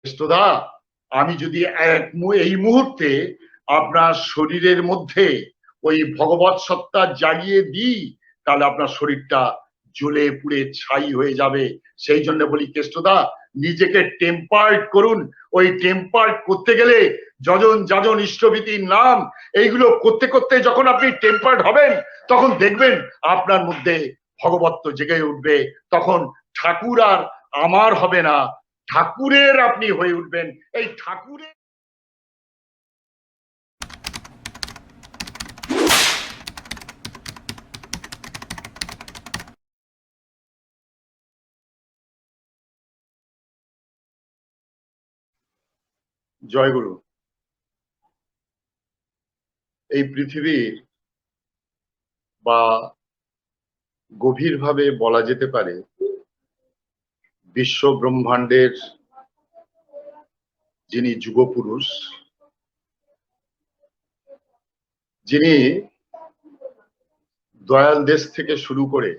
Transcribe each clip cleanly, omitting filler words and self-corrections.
কেষ্টদা, আমি যদি এই মুহূর্তে আপনার শরীরের মধ্যে ওই ভগবৎ সত্তা জাগিয়ে দিই, তাহলে আপনার শরীরটা জ্বলে পুড়ে ছাই হয়ে যাবে। সেই জন্য বলি কেষ্টদা, নিজেকে টেম্পার্ড করুন। ওই টেম্পার্ড করতে গেলে যজন যাজন ইষ্টভীতির নাম এইগুলো করতে করতে যখন আপনি টেম্পার্ড হবেন, তখন দেখবেন আপনার মধ্যে ভগবত্ব জেগে উঠবে। তখন ঠাকুর আর আমার হবে না, ঠাকুরের আপনি হয়ে উঠবেন। এই ঠাকুরের জয়গুরু। এই পৃথিবীর বা গভীরভাবে বলা যেতে পারে বিশ্ব ব্রহ্মাণ্ডের যিনি যুগপুরুষ, যিনি দয়াল দেশ থেকে শুরু করে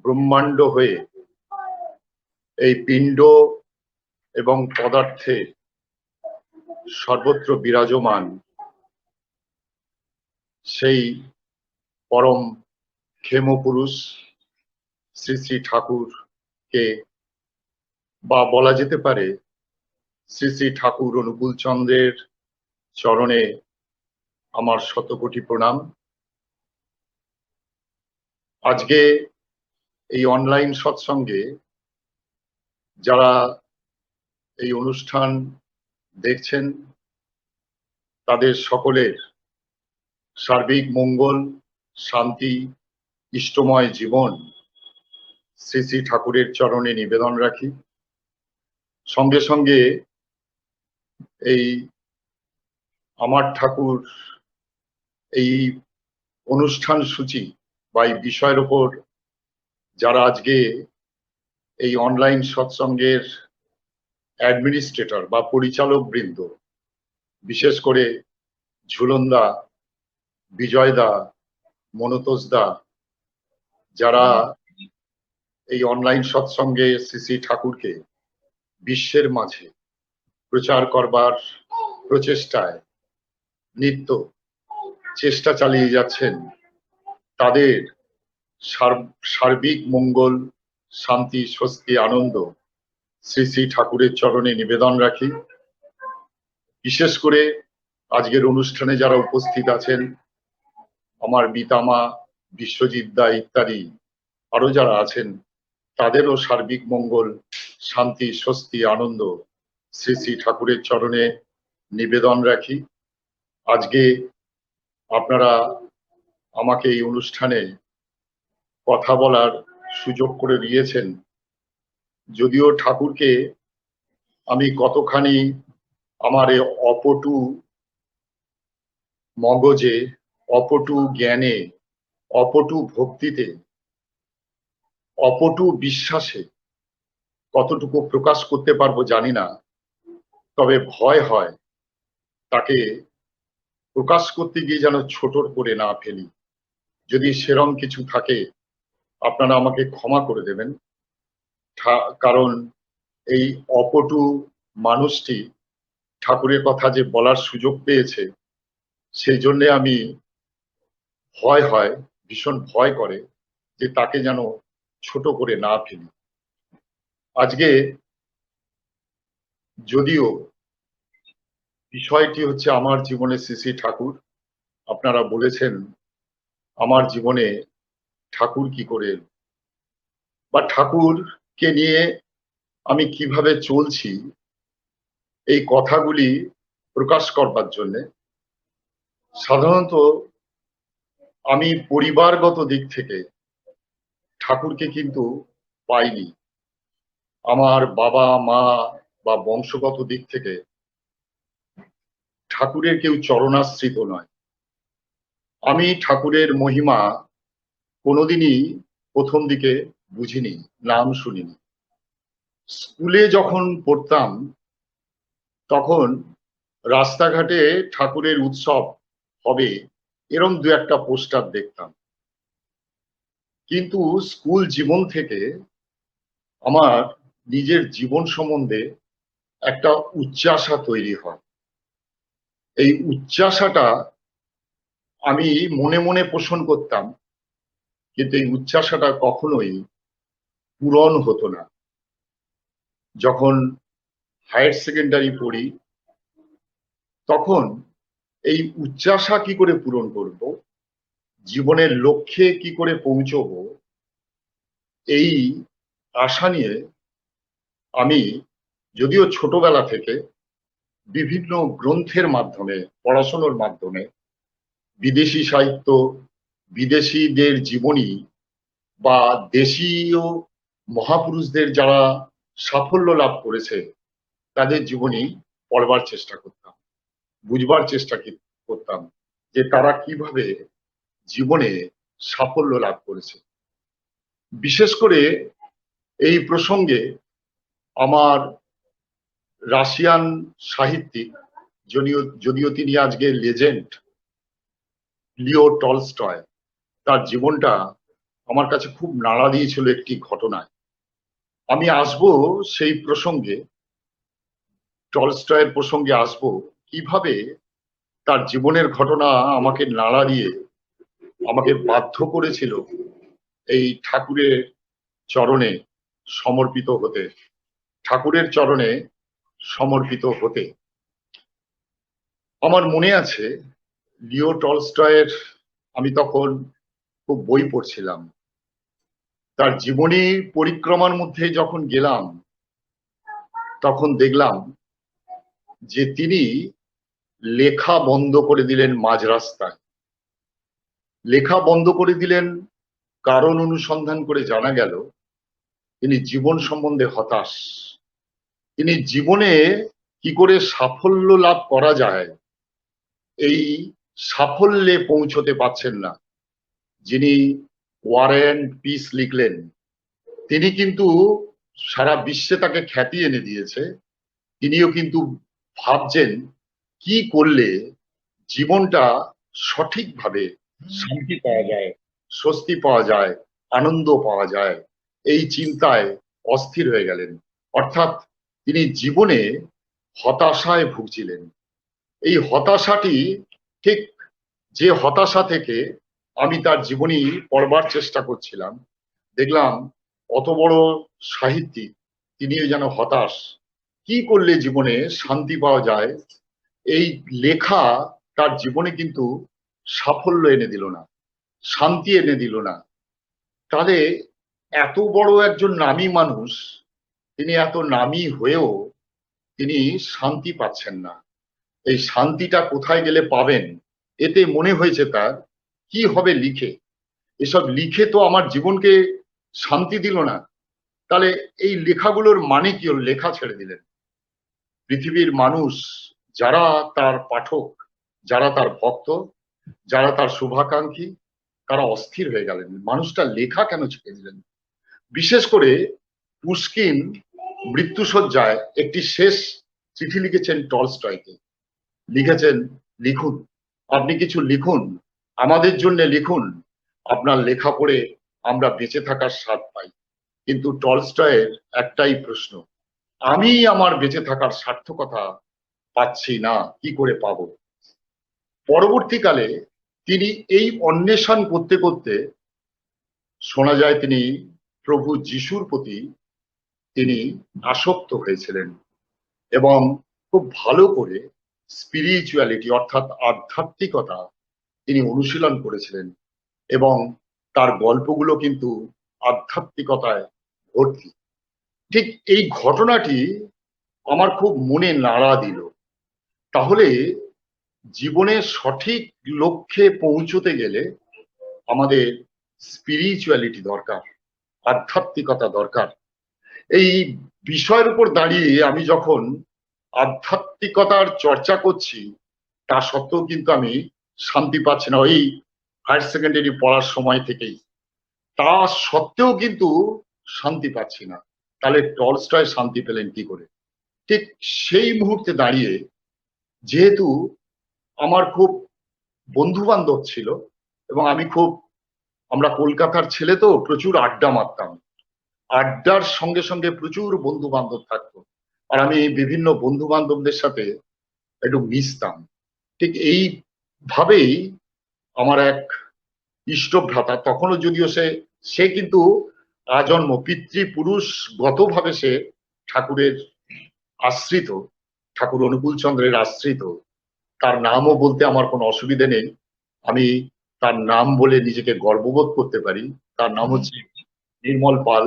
ব্রহ্মাণ্ড হয়ে এই পিণ্ড এবং পদার্থে সর্বত্র বিরাজমান, সেই পরম ক্ষেমপুরুষ শ্রী শ্রী ঠাকুরকে, বা বলা যেতে পারে শ্রী শ্রী ঠাকুর অনুকূল চন্দ্রের চরণে আমার শতকোটি প্রণাম। আজকে এই অনলাইন সৎসঙ্গে যারা এই অনুষ্ঠান দেখছেন, তাদের সকলের সার্বিক মঙ্গল, শান্তি, ইষ্টময় জীবন শ্রী শ্রী ঠাকুরের চরণে নিবেদন রাখি। সঙ্গে সঙ্গে এই আমার ঠাকুর এই অনুষ্ঠান সূচি বা এই বিষয়ের উপর যারা আজকে এই অনলাইন সৎসঙ্গের অ্যাডমিনিস্ট্রেটর বা পরিচালক বৃন্দ, বিশেষ করে ঝুলনদা, বিজয়দা, মনতোষদা, যারা এই অনলাইন সৎসঙ্গে শ্রী শ্রী ঠাকুরকে বিশ্বের মাঝে প্রচার করবার প্রচেষ্টায় নিত্য চেষ্টা চালিয়ে যাচ্ছেন, তাদের সার্বিক মঙ্গল, শান্তি, স্বস্তি, আনন্দ শ্রী শ্রী ঠাকুরের চরণে নিবেদন রাখি। বিশেষ করে আজকের অনুষ্ঠানে যারা উপস্থিত আছেন, আমার পিতামা, বিশ্বজিৎ দা ইত্যাদি আরো যারা আছেন, তাদেরও সার্বিক মঙ্গল, শান্তি, স্বস্তি, আনন্দ শ্রী শ্রী ঠাকুরের চরণে নিবেদন রাখি। আজকে আপনারা আমাকে এই অনুষ্ঠানে কথা বলার সুযোগ করে দিয়েছেন। যদিও ঠাকুরকে আমি কতখানি আমার এই অপটু মগজে, অপটু জ্ঞানে, অপটু ভক্তিতে, অপটু বিশ্বাসে কতটুকু প্রকাশ করতে পারবো জানি না, তবে ভয় হয় তাকে প্রকাশ করতে গিয়ে যেন ছোটর করে না ফেলি। যদি সেরম কিছু থাকে আপনারা আমাকে ক্ষমা করে দেবেন, কারণ এই অপটু মানুষটি ঠাকুরের কথা যে বলার সুযোগ পেয়েছে, সেই জন্যে আমি হয় ভীষণ ভয় করে যে তাকে যেন ছোট করে না ফেলি। আজকে যদিও বিষয়টি হচ্ছে আমার জীবনে শ্রী শ্রী ঠাকুর, আপনারা বলেছেন আমার জীবনে ঠাকুর কি করে বা ঠাকুরকে নিয়ে আমি কিভাবে চলছি, এই কথাগুলি প্রকাশ করবার জন্যে সাধারণত আমি পরিবারগত দিক থেকে ঠাকুরকে কিন্তু পাইনি। আমার বাবা মা বা বংশগত দিক থেকে ঠাকুরের কেউ চরণাশ্রিত নয়। আমি ঠাকুরের মহিমা কোনোদিনই প্রথম দিকে বুঝিনি, নাম শুনিনি। স্কুলে যখন পড়তাম তখন রাস্তাঘাটে ঠাকুরের উৎসব হবে এরম দু একটা পোস্টার দেখতাম, কিন্তু স্কুল জীবন থেকে আমার নিজের জীবন সম্বন্ধে একটা উচ্চাশা তৈরি হয়। এই উচ্চাশাটা আমি মনে মনে পোষণ করতাম, কিন্তু এই উচ্চাশাটা কখনোই পূরণ হতো না। যখন হায়ার সেকেন্ডারি পড়ি, তখন এই উচ্চাশা কি করে পূরণ করব, জীবনের লক্ষ্যে কি করে পৌঁছবো, এই আশা নিয়ে আমি যদিও ছোটবেলা থেকে বিভিন্ন গ্রন্থের মাধ্যমে, পড়াশোনার মাধ্যমে বিদেশি সাহিত্য, বিদেশিদের জীবনী বা দেশীয় মহাপুরুষদের যারা সাফল্য লাভ করেছে তাদের জীবনী পড়বার চেষ্টা করতাম, বুঝবার চেষ্টা করতাম যে তারা কিভাবে জীবনে সাফল্য লাভ করেছে। বিশেষ করে এই প্রসঙ্গে আমার রাশিয়ান সাহিত্যিক, যদিও যদিও তিনি আজকে লেজেন্ড, লিও টলস্টয়, তার জীবনটা আমার কাছে খুব নাড়া দিয়েছিল একটি ঘটনায়। আমি আসবো সেই প্রসঙ্গে, টলস্টয়ের প্রসঙ্গে আসবো, কিভাবে তার জীবনের ঘটনা আমাকে নাড়া দিয়ে আমাকে বাধ্য করেছিল এই ঠাকুরের চরণে সমর্পিত হতে, ঠাকুরের চরণে সমর্পিত হতে। আমার মনে আছে লিও টলস্টয়ের, আমি তখন খুব বই পড়ছিলাম, তার জীবনী পরিক্রমার মধ্যে যখন গেলাম তখন দেখলাম যে তিনি লেখা বন্ধ করে দিলেন মাঝ রাস্তায়। লেখা বন্ধ করে দিলেন কারণ অনুসন্ধান করে জানা গেল তিনি জীবন সম্বন্ধে হতাশ। তিনি জীবনে কি করে সাফল্য লাভ করা যায় এই সাফল্যে পৌঁছতে পারছেন না। যিনি ওয়ার অ্যান্ড পিস লিখলেন তিনি কিন্তু সারা বিশ্বে তাকে খ্যাতি এনে দিয়েছে। তিনিও কিন্তু ভাবছেন কি করলে জীবনটা সঠিকভাবে শান্তি পাওয়া যায়, স্বস্তি পাওয়া যায়, আনন্দ পাওয়া যায়, এই চিন্তায় অস্থির হয়ে গেলেন। অর্থাৎ তিনি জীবনে হতাশায় ভুগছিলেন। এই হতাশাটি ঠিক যে হতাশা থেকে আমি তার জীবনী পড়বার চেষ্টা করছিলাম, দেখলাম অত বড় সাহিত্যিক তিনিও যেন হতাশ। কি করলে জীবনে শান্তি পাওয়া যায়, এই লেখা তার জীবনে কিন্তু সাফল্য এনে দিল না, শান্তি এনে দিল না। তাহলে এত বড় একজন নামী মানুষ, তিনি এত নামী হয়েও তিনি শান্তি পাচ্ছেন না। এই শান্তিটা কোথায় গেলে পাবেন, এতে মনে হয়েছে তার কি হবে লিখে, এসব লিখে তো আমার জীবনকে শান্তি দিল না। তাহলে এই লেখাগুলোর মানে কি হল, লেখা ছেড়ে দিলেন। পৃথিবীর মানুষ যারা তার পাঠক, যারা তার ভক্ত, যারা তার শুভাকাঙ্ক্ষী, তারা অস্থির হয়ে গেলেন, মানুষটা লেখা কেন ছেড়ে দিলেন। বিশেষ করে পুশকিন মৃত্যুশয্যায় একটি শেষ চিঠি লিখেছেন টলস্টয়কে, লিখেছেন, লিখুন, আপনি কিছু লিখুন, আমাদের জন্য লিখুন, আপনার লেখা পড়ে আমরা বেঁচে থাকার স্বাদ পাই। কিন্তু টলস্টয়ের একটাই প্রশ্ন, আমি আমার বেঁচে থাকার সার্থকতা পাচ্ছি না, কি করে পাবো। পরবর্তীকালে তিনি এই অন্বেষণ করতে করতে শোনা যায় তিনি প্রভু যিশুর প্রতি তিনি আসক্ত হয়েছিলেন এবং খুব ভালো করে স্পিরিচুয়ালিটি অর্থাৎ আধ্যাত্মিকতা তিনি অনুশীলন করেছিলেন এবং তার গল্পগুলো কিন্তু আধ্যাত্মিকতায় ভর্তি। ঠিক এই ঘটনাটি আমার খুব মনে নাড়া দিল। তাহলে জীবনের সঠিক লক্ষ্যে পৌঁছতে গেলে আমাদের স্পিরিচুয়ালিটি দরকার, আধ্যাত্মিকতা দরকার। এই বিষয়ের উপর দাঁড়িয়ে আমি যখন আধ্যাত্মিকতার চর্চা করছি, তা সত্ত্বেও কিন্তু আমি শান্তি পাচ্ছি না ওই হায়ার সেকেন্ডারি পড়ার সময় থেকেই। তা সত্ত্বেও কিন্তু শান্তি পাচ্ছি না। তাহলে টলস্টয় শান্তি পেলেন কি করে। ঠিক সেই মুহূর্তে দাঁড়িয়ে, যেহেতু আমার খুব বন্ধু বান্ধব ছিল এবং আমরা কলকাতার ছেলে তো প্রচুর আড্ডা মারতাম, আড্ডার সঙ্গে সঙ্গে প্রচুর বন্ধু বান্ধব থাকতো। আর আমি বিভিন্ন বন্ধু বান্ধবদের সাথে একটু মিশতাম। ঠিক এইভাবেই আমার এক ইষ্টভ্রাতা, তখনও যদিও সে কিন্তু আজন্ম পিতৃপুরুষ গতভাবে সে ঠাকুরের আশ্রিত, ঠাকুর অনুকূল চন্দ্রের আশ্রিত। তার নামও বলতে আমার কোনো অসুবিধে নেই, আমি তার নাম বলে নিজেকে গর্ববোধ করতে পারি। তার নাম হচ্ছে নির্মল পাল।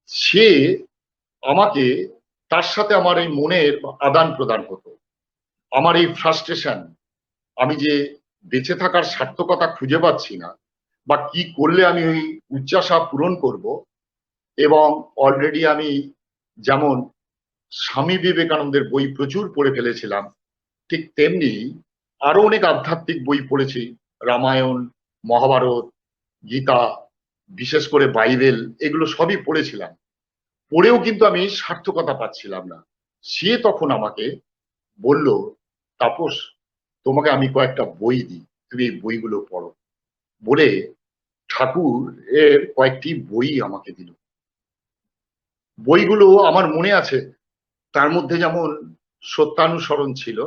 সে আমাকে, তার সাথে আমার এই মনের আদান প্রদান হতো। আমার এই ফ্রাস্ট্রেশন, আমি যে বেঁচে থাকার সার্থকতা খুঁজে পাচ্ছি না, বা কি করলে আমি ওই উচ্চাশা পূরণ করব। এবং অলরেডি আমি যেমন স্বামী বিবেকানন্দের বই প্রচুর পড়ে ফেলেছিলাম, ঠিক তেমনি আরো অনেক আধ্যাত্মিক বই পড়েছি। রামায়ণ, মহাভারত, গীতা, বিশেষ করে বাইবেল, এগুলো সবই পড়েছিলাম। পড়েও কিন্তু আমি সার্থকতা পাচ্ছিলাম না। সে তখন আমাকে বলল, তাপস, তোমাকে আমি কয়েকটা বই দিই, তুমি এই বইগুলো পড়ো বলে ঠাকুর এর কয়েকটি বই আমাকে দিল। বইগুলো আমার মনে আছে, তার মধ্যে যেমন সত্যানুসরণ ছিল,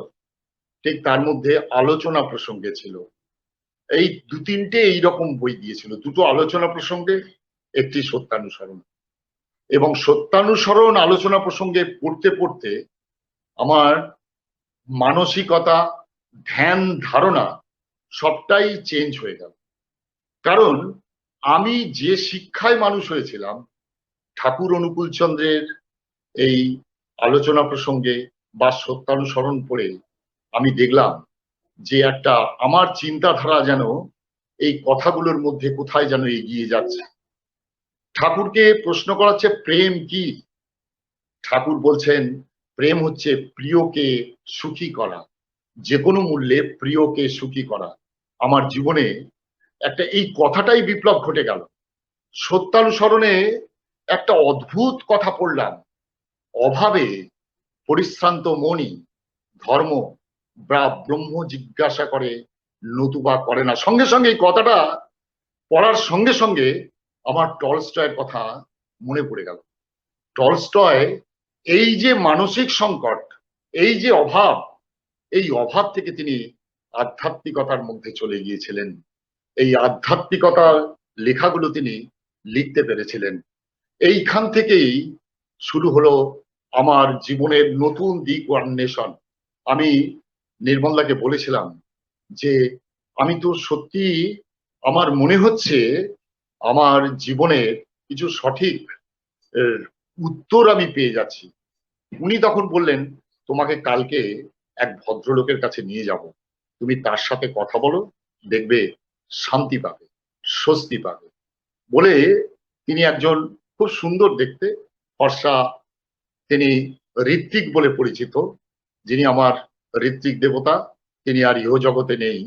ঠিক তার মধ্যে আলোচনা প্রসঙ্গে ছিল। এই দু তিনটে এইরকম বই দিয়েছিল, দুটো আলোচনা প্রসঙ্গে, একটি সত্যানুসরণ। এবং সত্যানুসরণ আলোচনা প্রসঙ্গে পড়তে পড়তে আমার মানসিকতা, ধ্যান ধারণা সবটাই চেঞ্জ হয়ে গেল। কারণ আমি যে শিক্ষায় মানুষ হয়েছিলাম, ঠাকুর অনুকূল চন্দ্রের এই আলোচনা প্রসঙ্গে বা সত্যানুসরণ পড়ে আমি দেখলাম যে একটা আমার চিন্তাধারা যেন এই কথাগুলোর মধ্যে কোথায় যেন এগিয়ে যাচ্ছে। ঠাকুরকে প্রশ্ন করা হচ্ছে প্রেম কি, ঠাকুর বলছেন প্রেম হচ্ছে প্রিয়কে সুখী করা, যে কোনো মূল্যে প্রিয়কে সুখী করা। আমার জীবনে একটা এই কথাটাই বিপ্লব ঘটে গেল। সত্যানুসরণে একটা অদ্ভুত কথা পড়লাম, অভাবে পরিশ্রান্ত মনি ধর্ম বা ব্রহ্ম জিজ্ঞাসা করে নতুবা করে না। সঙ্গে সঙ্গে এই কথাটা পড়ার সঙ্গে সঙ্গে আমার টলস্টয়ের কথা মনে পড়ে গেল। টলস্টয় এই যে মানসিক সংকট, এই যে অভাব, এই অভাব থেকে তিনি আধ্যাত্মিকতার মধ্যে চলে গিয়েছিলেন। এই আধ্যাত্মিকতার লেখাগুলো তিনি লিখতে পেরেছিলেন। এইখান থেকেই শুরু হলো আমার জীবনের নতুন দিক অন্বেষণ। আমি নির্মলদাকে বলেছিলাম যে আমি তো সত্যি, আমার মনে হচ্ছে আমার জীবনের কিছু সঠিক এর উত্তর আমি পেয়ে যাচ্ছি। উনি তখন বললেন, তোমাকে কালকে এক ভদ্রলোকের কাছে নিয়ে যাব, তুমি তার সাথে কথা বলো, দেখবে শান্তি পাবে, স্বস্তি পাবে বলে। তিনি একজন খুব সুন্দর দেখতে, ফর্সা, তিনি ঋত্বিক বলে পরিচিত, যিনি আমার ঋত্বিক দেবতা, তিনি আর ইহ জগতে নেই,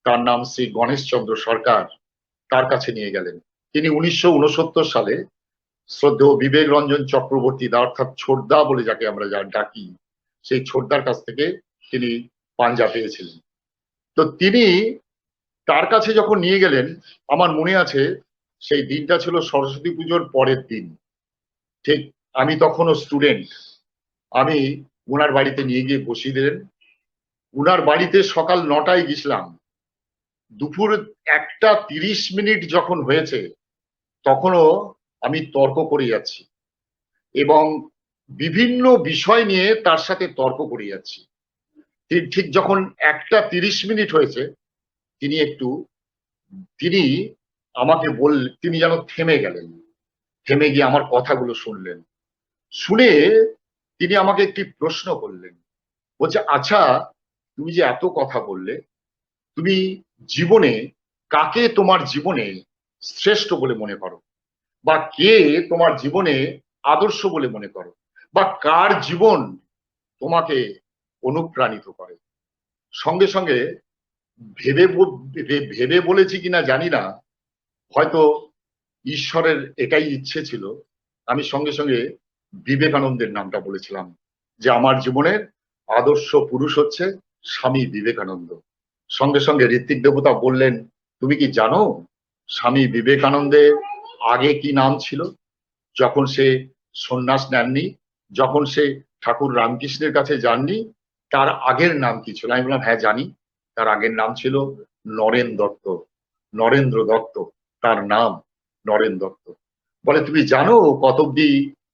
তার নাম শ্রী গণেশচন্দ্র সরকার। তার কাছে নিয়ে গেলেন। তিনি 1969 সালে শ্রদ্ধেয় বিবেক রঞ্জন চক্রবর্তী দা, অর্থাৎ ছোটদা বলে যাকে আমরা যা ডাকি, সেই ছোটদার কাছ থেকে তিনি পাঞ্জা পেয়েছিলেন। তো তিনি তার কাছে যখন নিয়ে গেলেন, আমার মনে আছে সেই দিনটা ছিল সরস্বতী পুজোর পরের দিন। ঠিক আমি তখনও স্টুডেন্ট, আমি ওনার বাড়িতে নিয়ে গিয়ে বসিয়ে দিলেন। ওনার বাড়িতে সকাল 9টায় গেছিলাম, দুপুর 1টা 30 মিনিট যখন হয়েছে তখনও আমি তর্ক করে যাচ্ছি এবং বিভিন্ন বিষয় নিয়ে তার সাথে তর্ক করে যাচ্ছি। ঠিক যখন 1টা 30 মিনিট হয়েছে, তিনি একটু, তিনি আমাকে তিনি যেন থেমে গেলেন, থেমে গিয়ে আমার কথাগুলো শুনলেন। শুনে তিনি আমাকে একটি প্রশ্ন করলেন, বলছে, আচ্ছা, তুমি যে এত কথা বললে, তুমি জীবনে কাকে তোমার জীবনে শ্রেষ্ঠ বলে মনে করো, বা কে তোমার জীবনে আদর্শ বলে মনে করো, বা কার জীবন তোমাকে অনুপ্রাণিত করে? সঙ্গে সঙ্গে ভেবে ভেবে বলেছি কিনা জানি না, হয়তো ঈশ্বরের এটাই ইচ্ছে ছিল, আমি সঙ্গে সঙ্গে বিবেকানন্দের নামটা বলেছিলাম, যে আমার জীবনের আদর্শ পুরুষ হচ্ছে স্বামী বিবেকানন্দ। সঙ্গে সঙ্গে ঋত্বিক দেবতা বললেন, তুমি কি জানো স্বামী বিবেকানন্দের আগে কি নাম ছিল, যখন সে সন্ন্যাস নেননি, যখন সে ঠাকুর রামকৃষ্ণের কাছে যাননি, তার আগের নাম কি ছিল? আমি বললাম হ্যাঁ জানি, তার আগের নাম ছিল নরেন দত্ত, নরেন্দ্র দত্ত তার নাম, নরেন দত্ত। বলে তুমি জানো ও কত অব্দি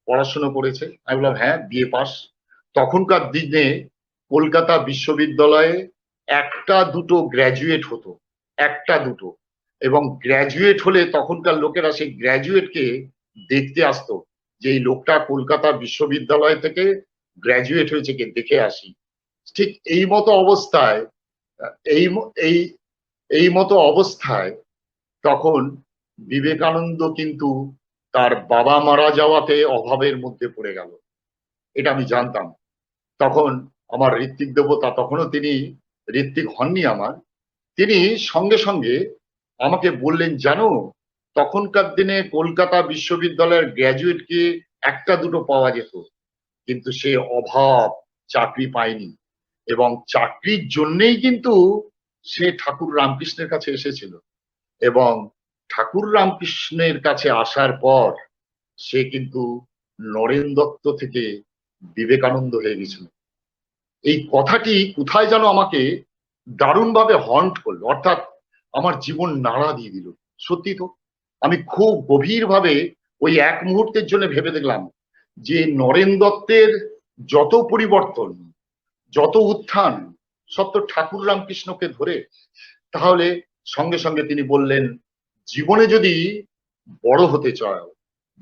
পড়াশোনা করেছে? আমি বললাম হ্যাঁ বিএ পাস। তখনকার দিনে কলকাতা বিশ্ববিদ্যালয়ে একটা দুটো গ্র্যাজুয়েট হতো, একটা দুটো, এবং গ্র্যাজুয়েট হলে তখনকার লোকেরা সেই গ্র্যাজুয়েটকে দেখতে আসতো, যে এই লোকটা কলকাতা বিশ্ববিদ্যালয় থেকে গ্র্যাজুয়েট হয়েছে, কে দেখে আসি। ঠিক এই মতো অবস্থায়, এই এই এই মতো অবস্থায় তখন বিবেকানন্দ কিন্তু তার বাবা মারা যাওয়াতে অভাবের মধ্যে পড়ে গেল, এটা আমি জানতাম। তখন আমার ঋত্বিক দেবতা, তখনও তিনি ঋত্বিক হননি আমার, তিনি সঙ্গে সঙ্গে আমাকে বললেন, জানো তখনকার দিনে কলকাতা বিশ্ববিদ্যালয়ের গ্র্যাজুয়েটকে একটা দুটো পাওয়া যেত, কিন্তু সে অভাব, চাকরি পায়নি, এবং চাকরির জন্যেই কিন্তু সে ঠাকুর রামকৃষ্ণের কাছে এসেছিল, এবং ঠাকুর রামকৃষ্ণের কাছে আসার পর সে কিন্তু নরেন দত্ত থেকে বিবেকানন্দ হয়ে গেছিল। এই কথাটি কোথায় যেন আমাকে দারুণভাবে হন্ট করলো, অর্থাৎ আমার জীবন নাড়া দিয়ে দিল। সত্যি তো, আমি খুব গভীরভাবে ওই এক মুহূর্তের জন্য ভেবে দেখলাম যে নরেন দত্তের যত পরিবর্তন, যত উত্থান, সব তো ঠাকুর রামকৃষ্ণকে ধরে। তাহলে সঙ্গে সঙ্গে তিনি বললেন, জীবনে যদি বড় হতে চাও,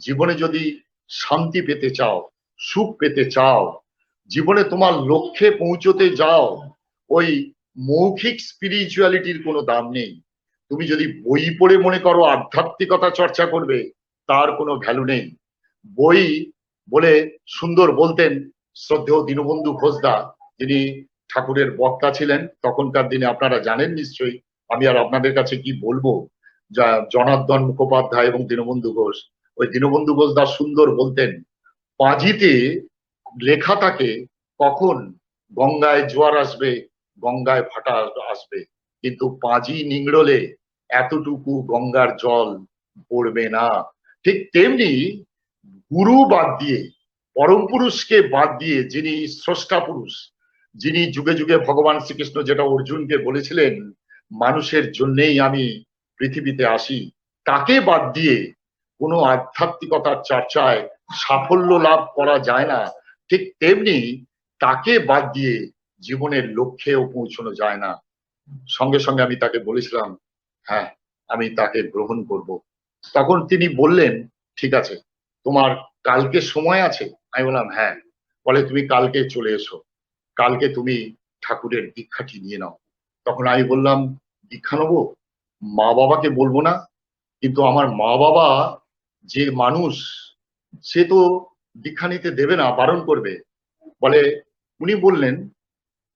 জীবনে যদি শান্তি পেতে চাও, সুখ পেতে চাও, জীবনে তোমার লক্ষ্যে পৌঁছতে যাও, ওই মৌখিক স্পিরিচুয়ালিটির কোনো দাম নেই। তুমি যদি বই পড়ে মনে করো আধ্যাত্মিকতা চর্চা করবে, তার কোনো ভ্যালু নেই। বই বলে সুন্দর বলতেন শ্রদ্ধেয় দীনবন্ধু ঘোষদা, যিনি ঠাকুরের বক্তা ছিলেন তখনকার দিনে, আপনারা জানেন নিশ্চয়ই, আমি আর আপনাদের কাছে কি বলবো। যা জনার্দন মুখোপাধ্যায় এবং দীনবন্ধু ঘোষ, ওই দীনবন্ধু ঘোষ দা সুন্দর বলতেন, পাঁজিতে লেখা থাকে কখন গঙ্গায় জোয়ার আসবে, গঙ্গায় ভাটা আসবে, কিন্তু পাঁজি নিংড়লে এতটুকু গঙ্গার জল পড়বে না। ঠিক তেমনি গুরু বাদ দিয়ে, পরম পুরুষকে বাদ দিয়ে, যিনি স্রষ্টা পুরুষ, যিনি যুগে যুগে ভগবান শ্রীকৃষ্ণ যেটা অর্জুনকে বলেছিলেন, মানুষের জন্যেই আমি পৃথিবীতে আসি, তাকে বাদ দিয়ে কোনো আধ্যাত্মিকতার চর্চায় সাফল্য লাভ করা যায় না। ঠিক তেমনি তাকে বাদ দিয়ে জীবনের লক্ষ্যেও পৌঁছানো যায় না। সঙ্গে সঙ্গে আমি তাকে বলেছিলাম হ্যাঁ আমি তাকে গ্রহণ করব। তখন তিনি বললেন, ঠিক আছে তোমার কালকে সময় আছে? আমি বললাম হ্যাঁ। বলে তুমি কালকে চলে এসো, কালকে তুমি ঠাকুরের দীক্ষাটি নিয়ে নাও। তখন আমি বললাম, দীক্ষা নেবো? মা বাবাকে বলবো না? কিন্তু আমার মা বাবা যে মানুষ, সে তো দীক্ষা নিতে দেবে না, বারণ করবে। বলে, উনি বললেন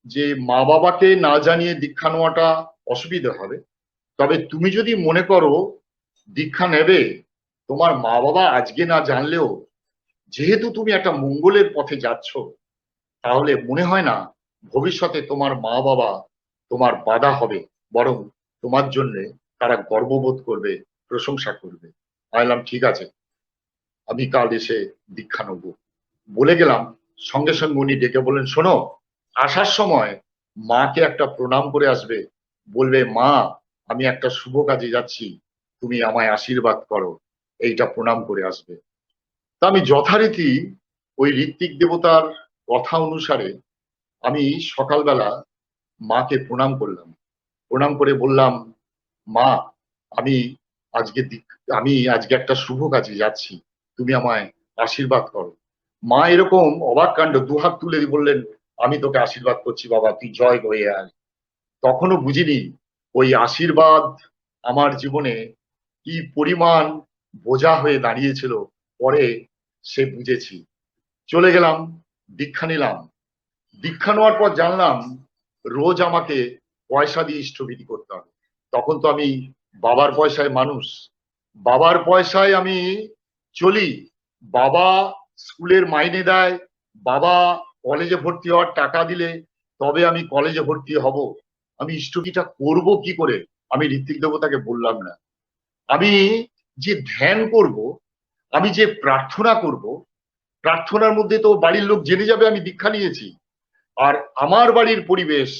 যে মা বাবাকে না জানিয়ে দীক্ষা নেওয়াটা অসুবিধা হবে, তবে তুমি যদি মনে করো দীক্ষা নেবে, তোমার মা বাবা আজকে না জানলেও যেহেতু তুমি একটা মঙ্গলের পথে যাচ্ছ, তাহলে মনে হয় না ভবিষ্যতে তোমার মা বাবা তোমার বাধা হবে, বরং তোমার জন্য তারা গর্ববোধ করবে, প্রশংসা করবে। বললাম ঠিক আছে, আমি কাল এসে দীক্ষা নেবো। বলে গেলাম, সঙ্গে সঙ্গে উনি ডেকে বললেন, শোনো আসার সময় মাকে একটা প্রণাম করে আসবে, বলবে মা আমি একটা শুভ কাজে যাচ্ছি, তুমি আমায় আশীর্বাদ করো, এইটা প্রণাম করে আসবে। তা আমি যথারীতি ওই ঋত্বিক দেবতার কথা অনুসারে আমি সকালবেলা মাকে প্রণাম করলাম। প্রণাম করে বললাম, মা আমি আমি আজকে একটা শুভ কাজে যাচ্ছি, তুমি আমায় আশীর্বাদ করো। মা এরকম অবাক কাণ্ড, দুহাত তুলে বললেন, আমি তোকে আশীর্বাদ করছি বাবা, তুই জয় হয়ে আয়। তখনও বুঝিনি ওই আশীর্বাদ আমার জীবনে কি পরিমাণ বোঝা হয়ে দাঁড়িয়েছিল, পরে সে বুঝেছি। চলে গেলাম, দীক্ষা নিলাম। দীক্ষা নেওয়ার পর জানলাম রোজ আমাকে পয়সা দিয়ে ইষ্টবিধি করতে হবে। তখন তো আমি বাবার পয়সায় মানুষ, বাবার পয়সায় আমি চলি। বাবা স্কুলের মাইনে দেয়, বাবা কলেজে ভর্তি হওয়ার টাকা দিলে তবে আমি কলেজে ভর্তি হব। আমি ইষ্টবিধিটা করব কি করে? আমি ঋত্বিক দেবতাকে বললাম না। আমি যে ধ্যান করব, আমি যে প্রার্থনা করব, প্রার্থনার মধ্যে তো বাড়ির লোক জেনে যাবে আমি দীক্ষা নিয়েছি। আর আমার বাড়ির পরিবেশ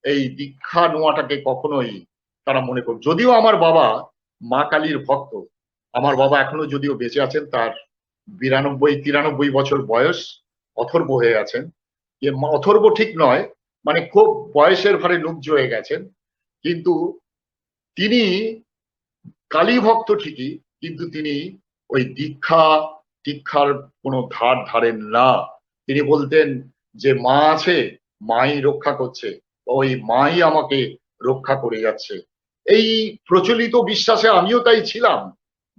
এই দীক্ষা নেওয়াটাকে কখনোই তারা মনে করে, যদিও আমার বাবা মা কালীর ভক্ত, আমার বাবা এখনো যদিও বেঁচে আছেন, তার 92-93 বছর বয়স, অথর্ব হয়ে গেছেন। অথর্ব ঠিক নয়, মানে খুব বয়সের ভারে লুব্ধ হয়ে গেছেন, কিন্তু তিনি কালী ভক্ত ঠিকই, কিন্তু তিনি ওই দীক্ষার কোনো ধার ধারেন না। তিনি বলতেন যে মা আছে, মাই রক্ষা করছে, ওই মাই আমাকে রক্ষা করে যাচ্ছে। এই প্রচলিত বিশ্বাসে আমিও তাই ছিলাম,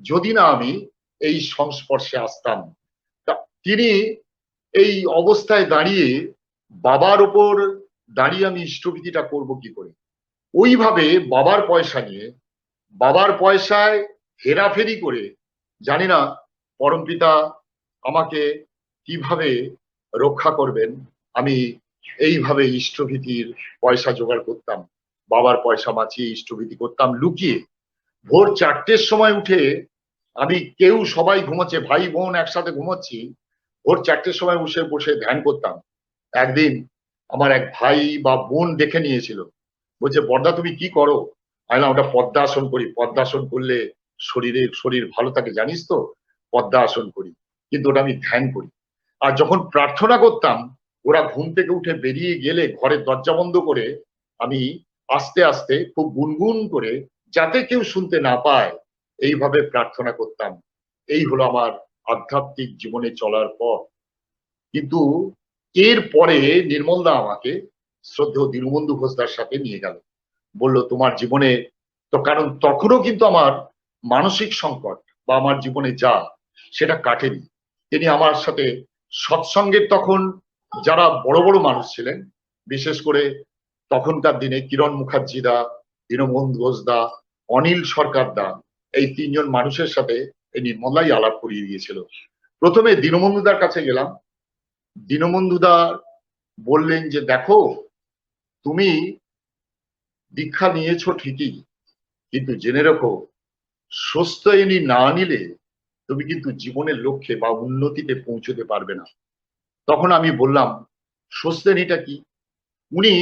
যদি না আমি এই সংস্পর্শে আসতাম। তিনি এই অবস্থায় দাঁড়িয়ে বাবার ওপর দাঁড়িয়ে আমি ইষ্টভীতিটা করব কি করে? ওইভাবে বাবার পয়সা নিয়ে, বাবার পয়সায় হেরাফেরি করে, জানি না পরমপিতা আমাকে কিভাবে রক্ষা করবেন। আমি এইভাবে ইষ্টভীতির পয়সা জোগাড় করতাম, বাবার পয়সা বাঁচিয়ে ইষ্টভীতি করতাম লুকিয়ে। ভোর 4টের সময় উঠে, আমি সবাই ঘুমোচ্ছে, ভাই বোন একসাথে ঘুমোচ্ছি, ভোর 4টের সময় বসে বসে ধ্যান করতাম। একদিন আমার এক ভাই বা বোন দেখে নিয়েছিল, বলছে বড়দা তুমি কি করো? আমি না ওটা পদ্মাসন করি, পদ্মাসন করলে শরীর ভালো থাকে জানিস তো, পদ্মাসন করি, কিন্তু ওটা আমি ধ্যান করি। আর যখন প্রার্থনা করতাম, ওরা ঘুম থেকে উঠে বেরিয়ে গেলে ঘরের দরজা বন্ধ করে আমি আস্তে আস্তে খুব গুনগুন করে, যাতে কেউ শুনতে না পায়, এইভাবে প্রার্থনা করতাম। এই হলো আমার আধ্যাত্মিক জীবনে চলার পথ। কিন্তু এর পরে নির্মলদা আমাকে শ্রদ্ধেয় দীনবন্ধু ঘোষদার সাথে নিয়ে গেল, বলল তোমার জীবনে তো, কারণ তখনও কিন্তু আমার মানসিক সংকট বা আমার জীবনে যা, সেটা কাটেনি। তিনি আমার সাথে সৎসঙ্গের, তখন যারা বড় বড় মানুষ ছিলেন, বিশেষ করে তখনকার দিনে কিরণ মুখার্জি দা, দীনবন্ধু ঘোষ দা, অনিল সরকার দা, এই 3জন মানুষের সাথে এই নির্মলাই আলাপ করিয়ে দিয়েছিল। প্রথমে দীনবন্ধুদার কাছে গেলাম। দীনবন্ধুদা বললেন যে দেখো, তুমি দীক্ষা নিয়েছো ঠিকই, কিন্তু জেনে রেখো, স্বস্তায়নী না নিলে তুমি কিন্তু জীবনের লক্ষ্যে বা উন্নতিতে পৌঁছতে পারবে না। তখন আমি বললাম স্বস্তায়নীটা কি? উনি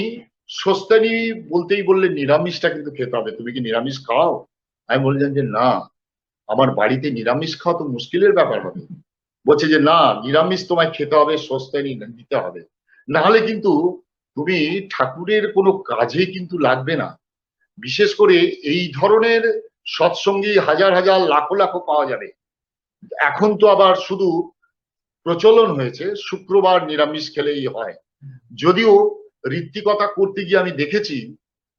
স্বস্তায়নী বলতেই বললেন নিরামিষটা কিন্তু খেতে হবে, তুমি কি নিরামিষ খাও? আমি বললাম যে না, আমার বাড়িতে নিরামিষ খাওয়া তো মুশকিলের ব্যাপার হবে। বলছে যে না, নিরামিষ তোমায় খেতে হবে, স্বস্তায়নী দিতে হবে, না হলে কিন্তু তুমি ঠাকুরের কোনো কাজে কিন্তু লাগবে না। বিশেষ করে এই ধরনের সৎসঙ্গী হাজার হাজার লাখো লাখো পাওয়া যাবে। এখন তো আবার শুধু প্রচলন হয়েছে শুক্রবার নিরামিষ খেলেই হয়, যদিও ঋত্বিকতা করতে গিয়ে আমি দেখেছি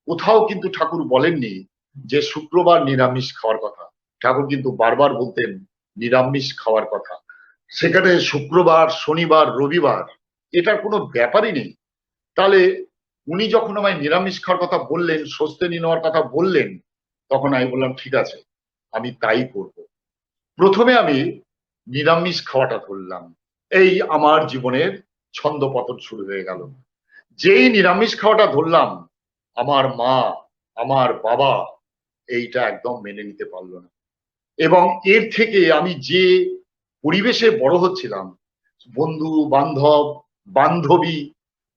কোথাও কিন্তু ঠাকুর বলেননি যে শুক্রবার নিরামিষ খাওয়ার কথা। ঠাকুর কিন্তু বারবার বলতেন নিরামিষ খাওয়ার কথা। সেখানে শুক্রবার, শনিবার, রবিবার এটার কোনো ব্যাপারই নেই। তাহলে উনি যখন আমায় নিরামিষ খাওয়ার কথা বললেন, স্বস্তায়নী নেওয়ার কথা বললেন, তখন আমি বললাম ঠিক আছে, আমি তাই করব। প্রথমে আমি নিরামিষ খাওয়াটা ধরলাম। এই আমার জীবনের ছন্দপতন শুরু হয়ে গেল। যেই নিরামিষ খাওয়াটা ধরলাম, আমার মা, আমার বাবা এইটা একদম মেনে নিতে পারলো না। এবং এর থেকে আমি যে পরিবেশে বড় হচ্ছিলাম, বন্ধু বান্ধব, বান্ধবী,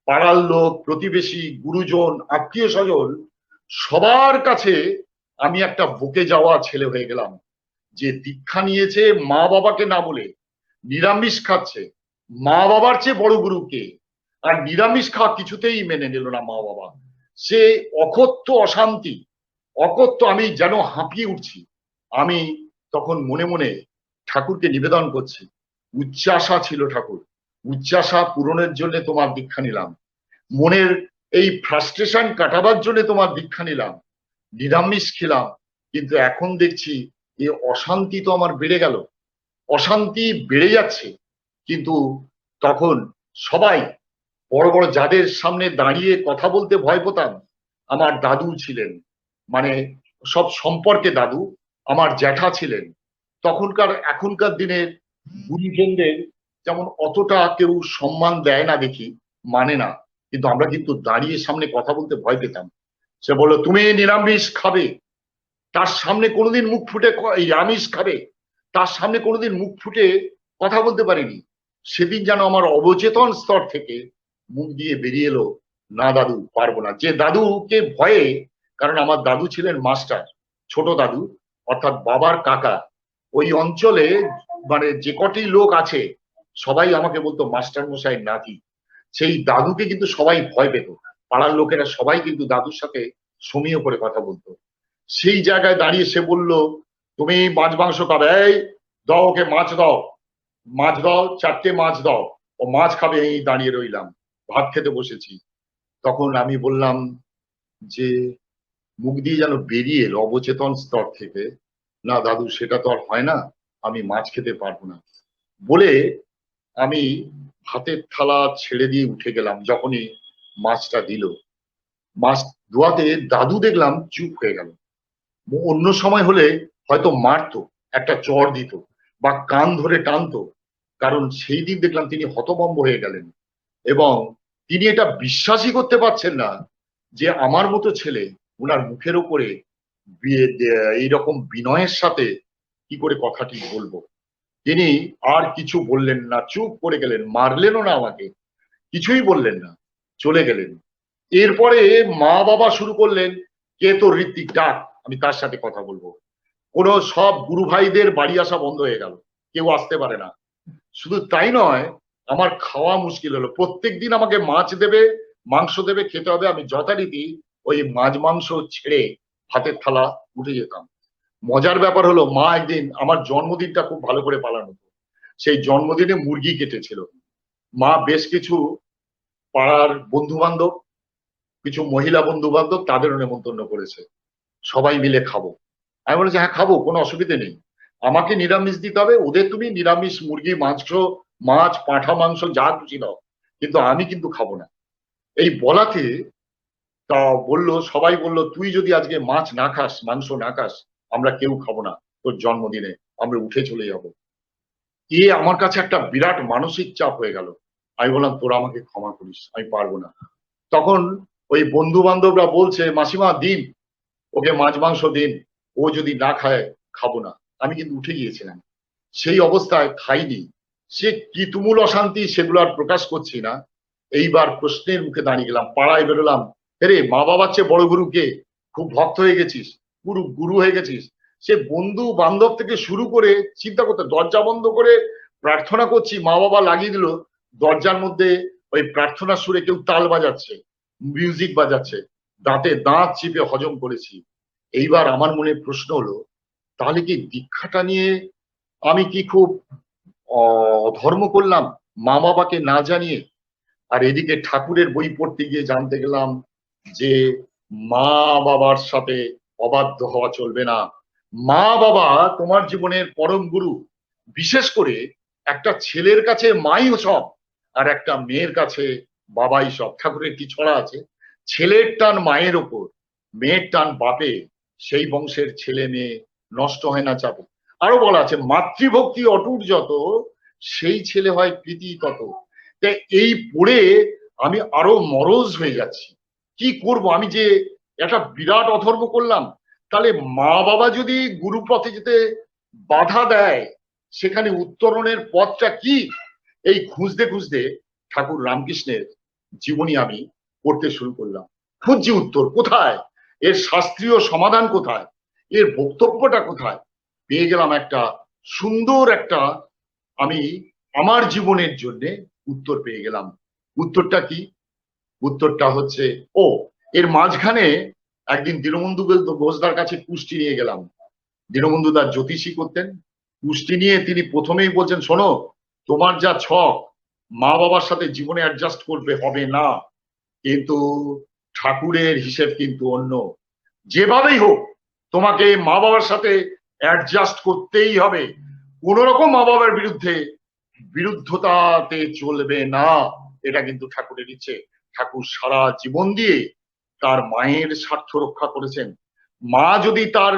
পাড়ার লোক, প্রতিবেশী, গুরুজন, আত্মীয় স্বজন, সবার কাছে আমি একটা বকে যাওয়া ছেলে হয়ে গেলাম, যে দীক্ষা নিয়েছে মা বাবাকে না বলে নিরামিষ খাচ্ছে। মা বাবার চেয়ে বড় গুরু কে? আর নিরামিষ খাওয়া কিছুতেই মেনে নিল না মা বাবা। সে অকথ্য অশান্তি, অকথ্য, আমি যেন হাঁপিয়ে উঠছি। আমি তখন মনে মনে ঠাকুরকে নিবেদন করছি, উচ্চাশা ছিল ঠাকুর, উচ্চাশা পূরণের জন্য তোমার দীক্ষা নিলাম, মনের এই ফ্রাস্ট্রেশন কাটাবার জন্য তোমার দীক্ষা নিলাম, নিরামিষ খেলাম, কিন্তু এখন দেখছি এই অশান্তি তো আমার বেড়ে গেল, অশান্তি বেড়ে যাচ্ছে। কিন্তু তখন সবাই বড় বড়, যাদের সামনে দাঁড়িয়ে কথা বলতে ভয় পেতাম, আমার দাদু ছিলেন, মানে সব সম্পর্কে দাদু, আমার জ্যাঠা ছিলেন। এখনকার দিনের গুরুজনদের যেমন অতটা কেউ সম্মান দেয় না দেখি, মানে না, কিন্তু আমরা কিন্তু দাঁড়িয়ে সামনে কথা বলতে ভয় পেতাম। সে বললো তুমি নিরামিষ খাবে, তার সামনে কোনোদিন মুখ ফুটে, এই আমিষ খাবে, তার সামনে কোনোদিন মুখ ফুটে কথা বলতে পারিনি। সেদিন যেন আমার অবচেতন স্তর থেকে মুখ দিয়ে বেরিয়ে এলো, না দাদু পারবো না। যে দাদুকে ভয়ে, কারণ আমার দাদু ছিলেন মাস্টার, ছোট দাদু অর্থাৎ বাবার কাকা, ওই অঞ্চলে মানে যে কটি লোক আছে সবাই আমাকে বলতো মাস্টার মশাই নাতি। সেই দাদুকে কিন্তু সবাই ভয় পেত, পাড়ার লোকেরা সবাই কিন্তু দাদুর সাথে সমীহ করে কথা বলতো। সেই জায়গায় দাঁড়িয়ে সে বলল, তুমি মাছ মাংস খাবে, এই দাও ওকে মাছ দাও, মাছ দাও, 4টে মাছ দাও। ও মাছ খাবে, এই দাঁড়িয়ে রইলাম, ভাত খেতে বসেছি। তখন আমি বললাম যে, মুখ দিয়ে যেন বেরিয়ে এলো অবচেতন স্তর থেকে, না দাদু সেটা তো আর হয় না, আমি মাছ খেতে পারবো না বলে আমি ভাতের থালা ছেড়ে দিয়ে উঠে গেলাম। যখনই মাছটা দিল, মাছ ধোয়াতে দাদু দেখলাম চুপ হয়ে গেল। অন্য সময় হলে হয়তো মারতো, একটা চড় দিত বা কান ধরে টানতো, কারণ সেই দিন দেখলাম তিনি হতভম্ব হয়ে গেলেন এবং তিনি এটা বিশ্বাসই করতে পারছেন না যে আমার মতো ছেলে ওনার মুখের উপরে এইরকম বিনয়ের সাথে কি করে কথাটি বলবো। তিনি আর কিছু বললেন না, চুপ করে গেলেন, মারলেনও না আমাকে, কিছুই বললেন না, চলে গেলেন। এরপরে মা বাবা শুরু করলেন, কে তোর ঋত্বিক, ডাক, আমি তার সাথে কথা বলবো। কোনো সব গুরু ভাইদের বাড়ি আসা বন্ধ হয়ে গেল, কেউ আসতে পারে না। শুধু তাই নয়, আমার খাওয়া মুশকিল হলো। প্রত্যেকদিন আমাকে মাছ দেবে, মাংস দেবে, খেতে হবে, আমি যথারীতি ওই মাছ মাংস ছেড়ে ভাতের থালা উঠে যেতাম। মজার ব্যাপার হলো, মা একদিন আমার জন্মদিনটা খুব ভালো করে পালন হতো, সেই জন্মদিনে মুরগি কেটেছিল। মা বেশ কিছু পাড়ার বন্ধু বান্ধব, কিছু মহিলা বন্ধু বান্ধব তাদেরও নেমন্তন্ন করেছে, সবাই মিলে খাবো। আমি বলেছি হ্যাঁ খাবো, কোনো অসুবিধে নেই, আমাকে নিরামিষ দিতে হবে, ওদের তুমি নিরামিষ মুরগি মাংস, মাছ, পাঁঠা মাংস যা খুশি দাও, কিন্তু আমি কিন্তু খাবো না। এই বলাতে তা বললো, সবাই বললো তুই যদি আজকে মাছ না খাস, মাংস না খাস, আমরা কেউ খাবো না তোর জন্মদিনে, আমরা উঠে চলে যাব। আমার কাছে একটা বিরাট মানসিক চাপ হয়ে গেল। আমি বললাম তোরা আমাকে ক্ষমা করিস, আমি পারবো না। তখন ওই বন্ধু বান্ধবরা বলছে, মাসিমা দিন, ওকে মাছ মাংস দিন, ও যদি না খায় খাবো না। আমি কিন্তু উঠে গিয়েছিলাম, সেই অবস্থায় খাইনি। সে কি তুমুল অশান্তি, সেগুলো আর প্রকাশ করছি না। এইবার প্রশ্নের মুখে দাঁড়িয়ে গেলাম, পাড়ায় বেরোলাম, রে মা বাবার চেয়ে বড় গুরু কে, খুব ভক্ত হয়ে গেছিস, গুরু গুরু হয়ে গেছিস। সে বন্ধু বান্ধব থেকে শুরু করে, চিন্তা করতে, দরজা বন্ধ করে প্রার্থনা করছি, মা বাবা লাগিয়ে দিল দরজার মধ্যে ওই প্রার্থনা সুরে কেউ তাল বাজাচ্ছে, মিউজিক বাজাচ্ছে, দাঁতে দাঁত চিপে হজম করেছি। এইবার আমার মনে প্রশ্ন হলো, তাহলে কি দীক্ষাটা নিয়ে আমি কি খুব অধর্ম করলাম, মা বাবাকে না জানিয়ে? আর এদিকে ঠাকুরের বই পড়তে গিয়ে জানতে গেলাম যে মা বাবার সাথে অবাধ্য হওয়া চলবে না। মা বাবা তোমার জীবনের পরম গুরু। বিশেষ করে একটা ছেলের কাছে মাই সব, আর একটা মেয়ের কাছে বাবাই সব। ঠাকুরের কি ছড়া আছে, ছেলের টান মায়ের ওপর, মেয়ের টান বাপে, সেই বংশের ছেলে মেয়ে নষ্ট হয় না চাপে। আরো বলা আছে, মাতৃভক্তি অটুট যত, সেই ছেলে হয় কৃতি তত। এই পড়ে আমি আরো মরজ হয়ে যাচ্ছি। কি করব, আমি যে একটা বিরাট অধর্ম করলাম। তাহলে মা বাবা যদি গুরু পথে যেতে বাধা দেয়, সেখানে উত্তরণের পথটা কি? এই খুঁজতে খুঁজতে ঠাকুর রামকৃষ্ণের জীবনী আমি পড়তে শুরু করলাম। খুঁজছি উত্তর কোথায়, এর শাস্ত্রীয় সমাধান কোথায়, এর বক্তব্যটা কোথায়। পেয়ে গেলাম একটা সুন্দর একটা, আমি আমার জীবনের জন্য উত্তর পেয়ে গেলাম। উত্তরটা কি? উত্তরটা হচ্ছে, ও এর মাঝখানে একদিন দীনবন্ধু ঘোষদার কাছে কুষ্টি নিয়ে গেলাম। দীনবন্ধু দার জ্যোতিষী করতেন। কুষ্টি নিয়ে তিনি প্রথমেই বলছেন, শোনো, তোমার যা ছক, মা বাবার সাথে জীবনে অ্যাডজাস্ট করবে হবে না, কিন্তু ঠাকুরের হিসেব কিন্তু অন্য। যেভাবেই হোক তোমাকে মা বাবার সাথে অ্যাডজাস্ট করতেই হবে, কোন রকম মা বাবার বিরুদ্ধে বিরুদ্ধতাতে চলবে না। এটা কিন্তু ঠাকুরের ইচ্ছে। ঠাকুর সারা জীবন দিয়ে তার মায়ের স্বার্থ রক্ষা করেছেন। মা যদি তার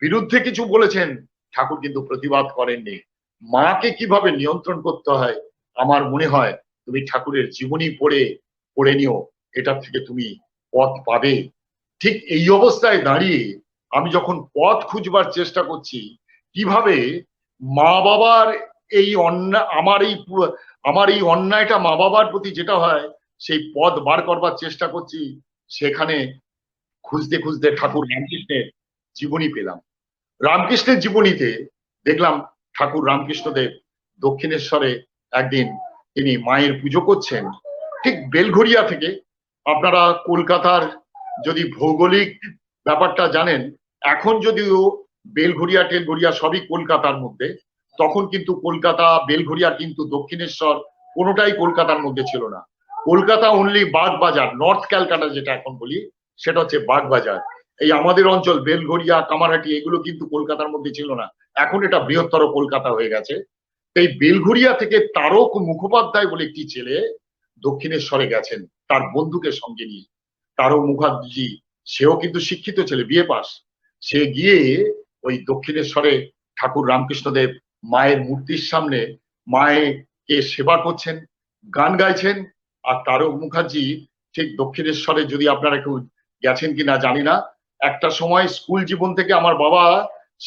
বিরুদ্ধে কিছু বলেছেন, ঠাকুর কিন্তু প্রতিবাদ করেননি। মাকে কিভাবে নিয়ন্ত্রণ করতে হয়, আমার মনে হয় তুমি ঠাকুরের জীবনী পড়ে পড়ে নিও, এটার থেকে তুমি পথ পাবে। ঠিক এই অবস্থায় দাঁড়িয়ে আমি যখন পথ খুঁজবার চেষ্টা করছি, কিভাবে মা বাবার এই অন্যায়, আমার এই অন্যায়টা মা বাবার প্রতি যেটা হয়, সেই পথ বার করবার চেষ্টা করছি। সেখানে খুঁজতে খুঁজতে ঠাকুর রামকৃষ্ণের জীবনী পেলাম। রামকৃষ্ণের জীবনীতে দেখলাম ঠাকুর রামকৃষ্ণদেব দক্ষিণেশ্বরে একদিন তিনি মায়ের পুজো করছেন, ঠিক বেলঘরিয়া থেকে। আপনারা কলকাতার যদি ভৌগোলিক ব্যাপারটা জানেন, এখন যদিও বেলঘরিয়া টেলঘরিয়া সবই কলকাতার মধ্যে, তখন কিন্তু কলকাতা বেলঘরিয়া কিন্তু দক্ষিণেশ্বর কোনোটাই কলকাতার মধ্যে ছিল না। কলকাতা অনলি বাগবাজার, নর্থ ক্যালকাটা যেটা এখন বলি, সেটা হচ্ছে বাগবাজার। এই আমাদের অঞ্চল বেলঘরিয়া কামারহাটি এগুলো কিন্তু কলকাতার মধ্যে ছিল না, এখন এটা বৃহত্তর কলকাতা হয়ে গেছে। এই বেলঘরিয়া থেকে তারক মুখোপাধ্যায় বলে একটি ছেলে দক্ষিণেশ্বরে গেছেন তার বন্ধুকে সঙ্গে নিয়ে। তারক মুখার্জি সেও কিন্তু শিক্ষিত ছেলে, বিএ পাস। সে গিয়ে ওই দক্ষিণেশ্বরে ঠাকুর রামকৃষ্ণদেব মায়ের মূর্তির সামনে মায়েরকে সেবা করছেন, গান গাইছেন। আর তারক মুখার্জি ঠিক দক্ষিণেশ্বরে, যদি আপনারা কেউ গেছেন কিনা জানি না, একটা সময় স্কুল জীবন থেকে আমার বাবা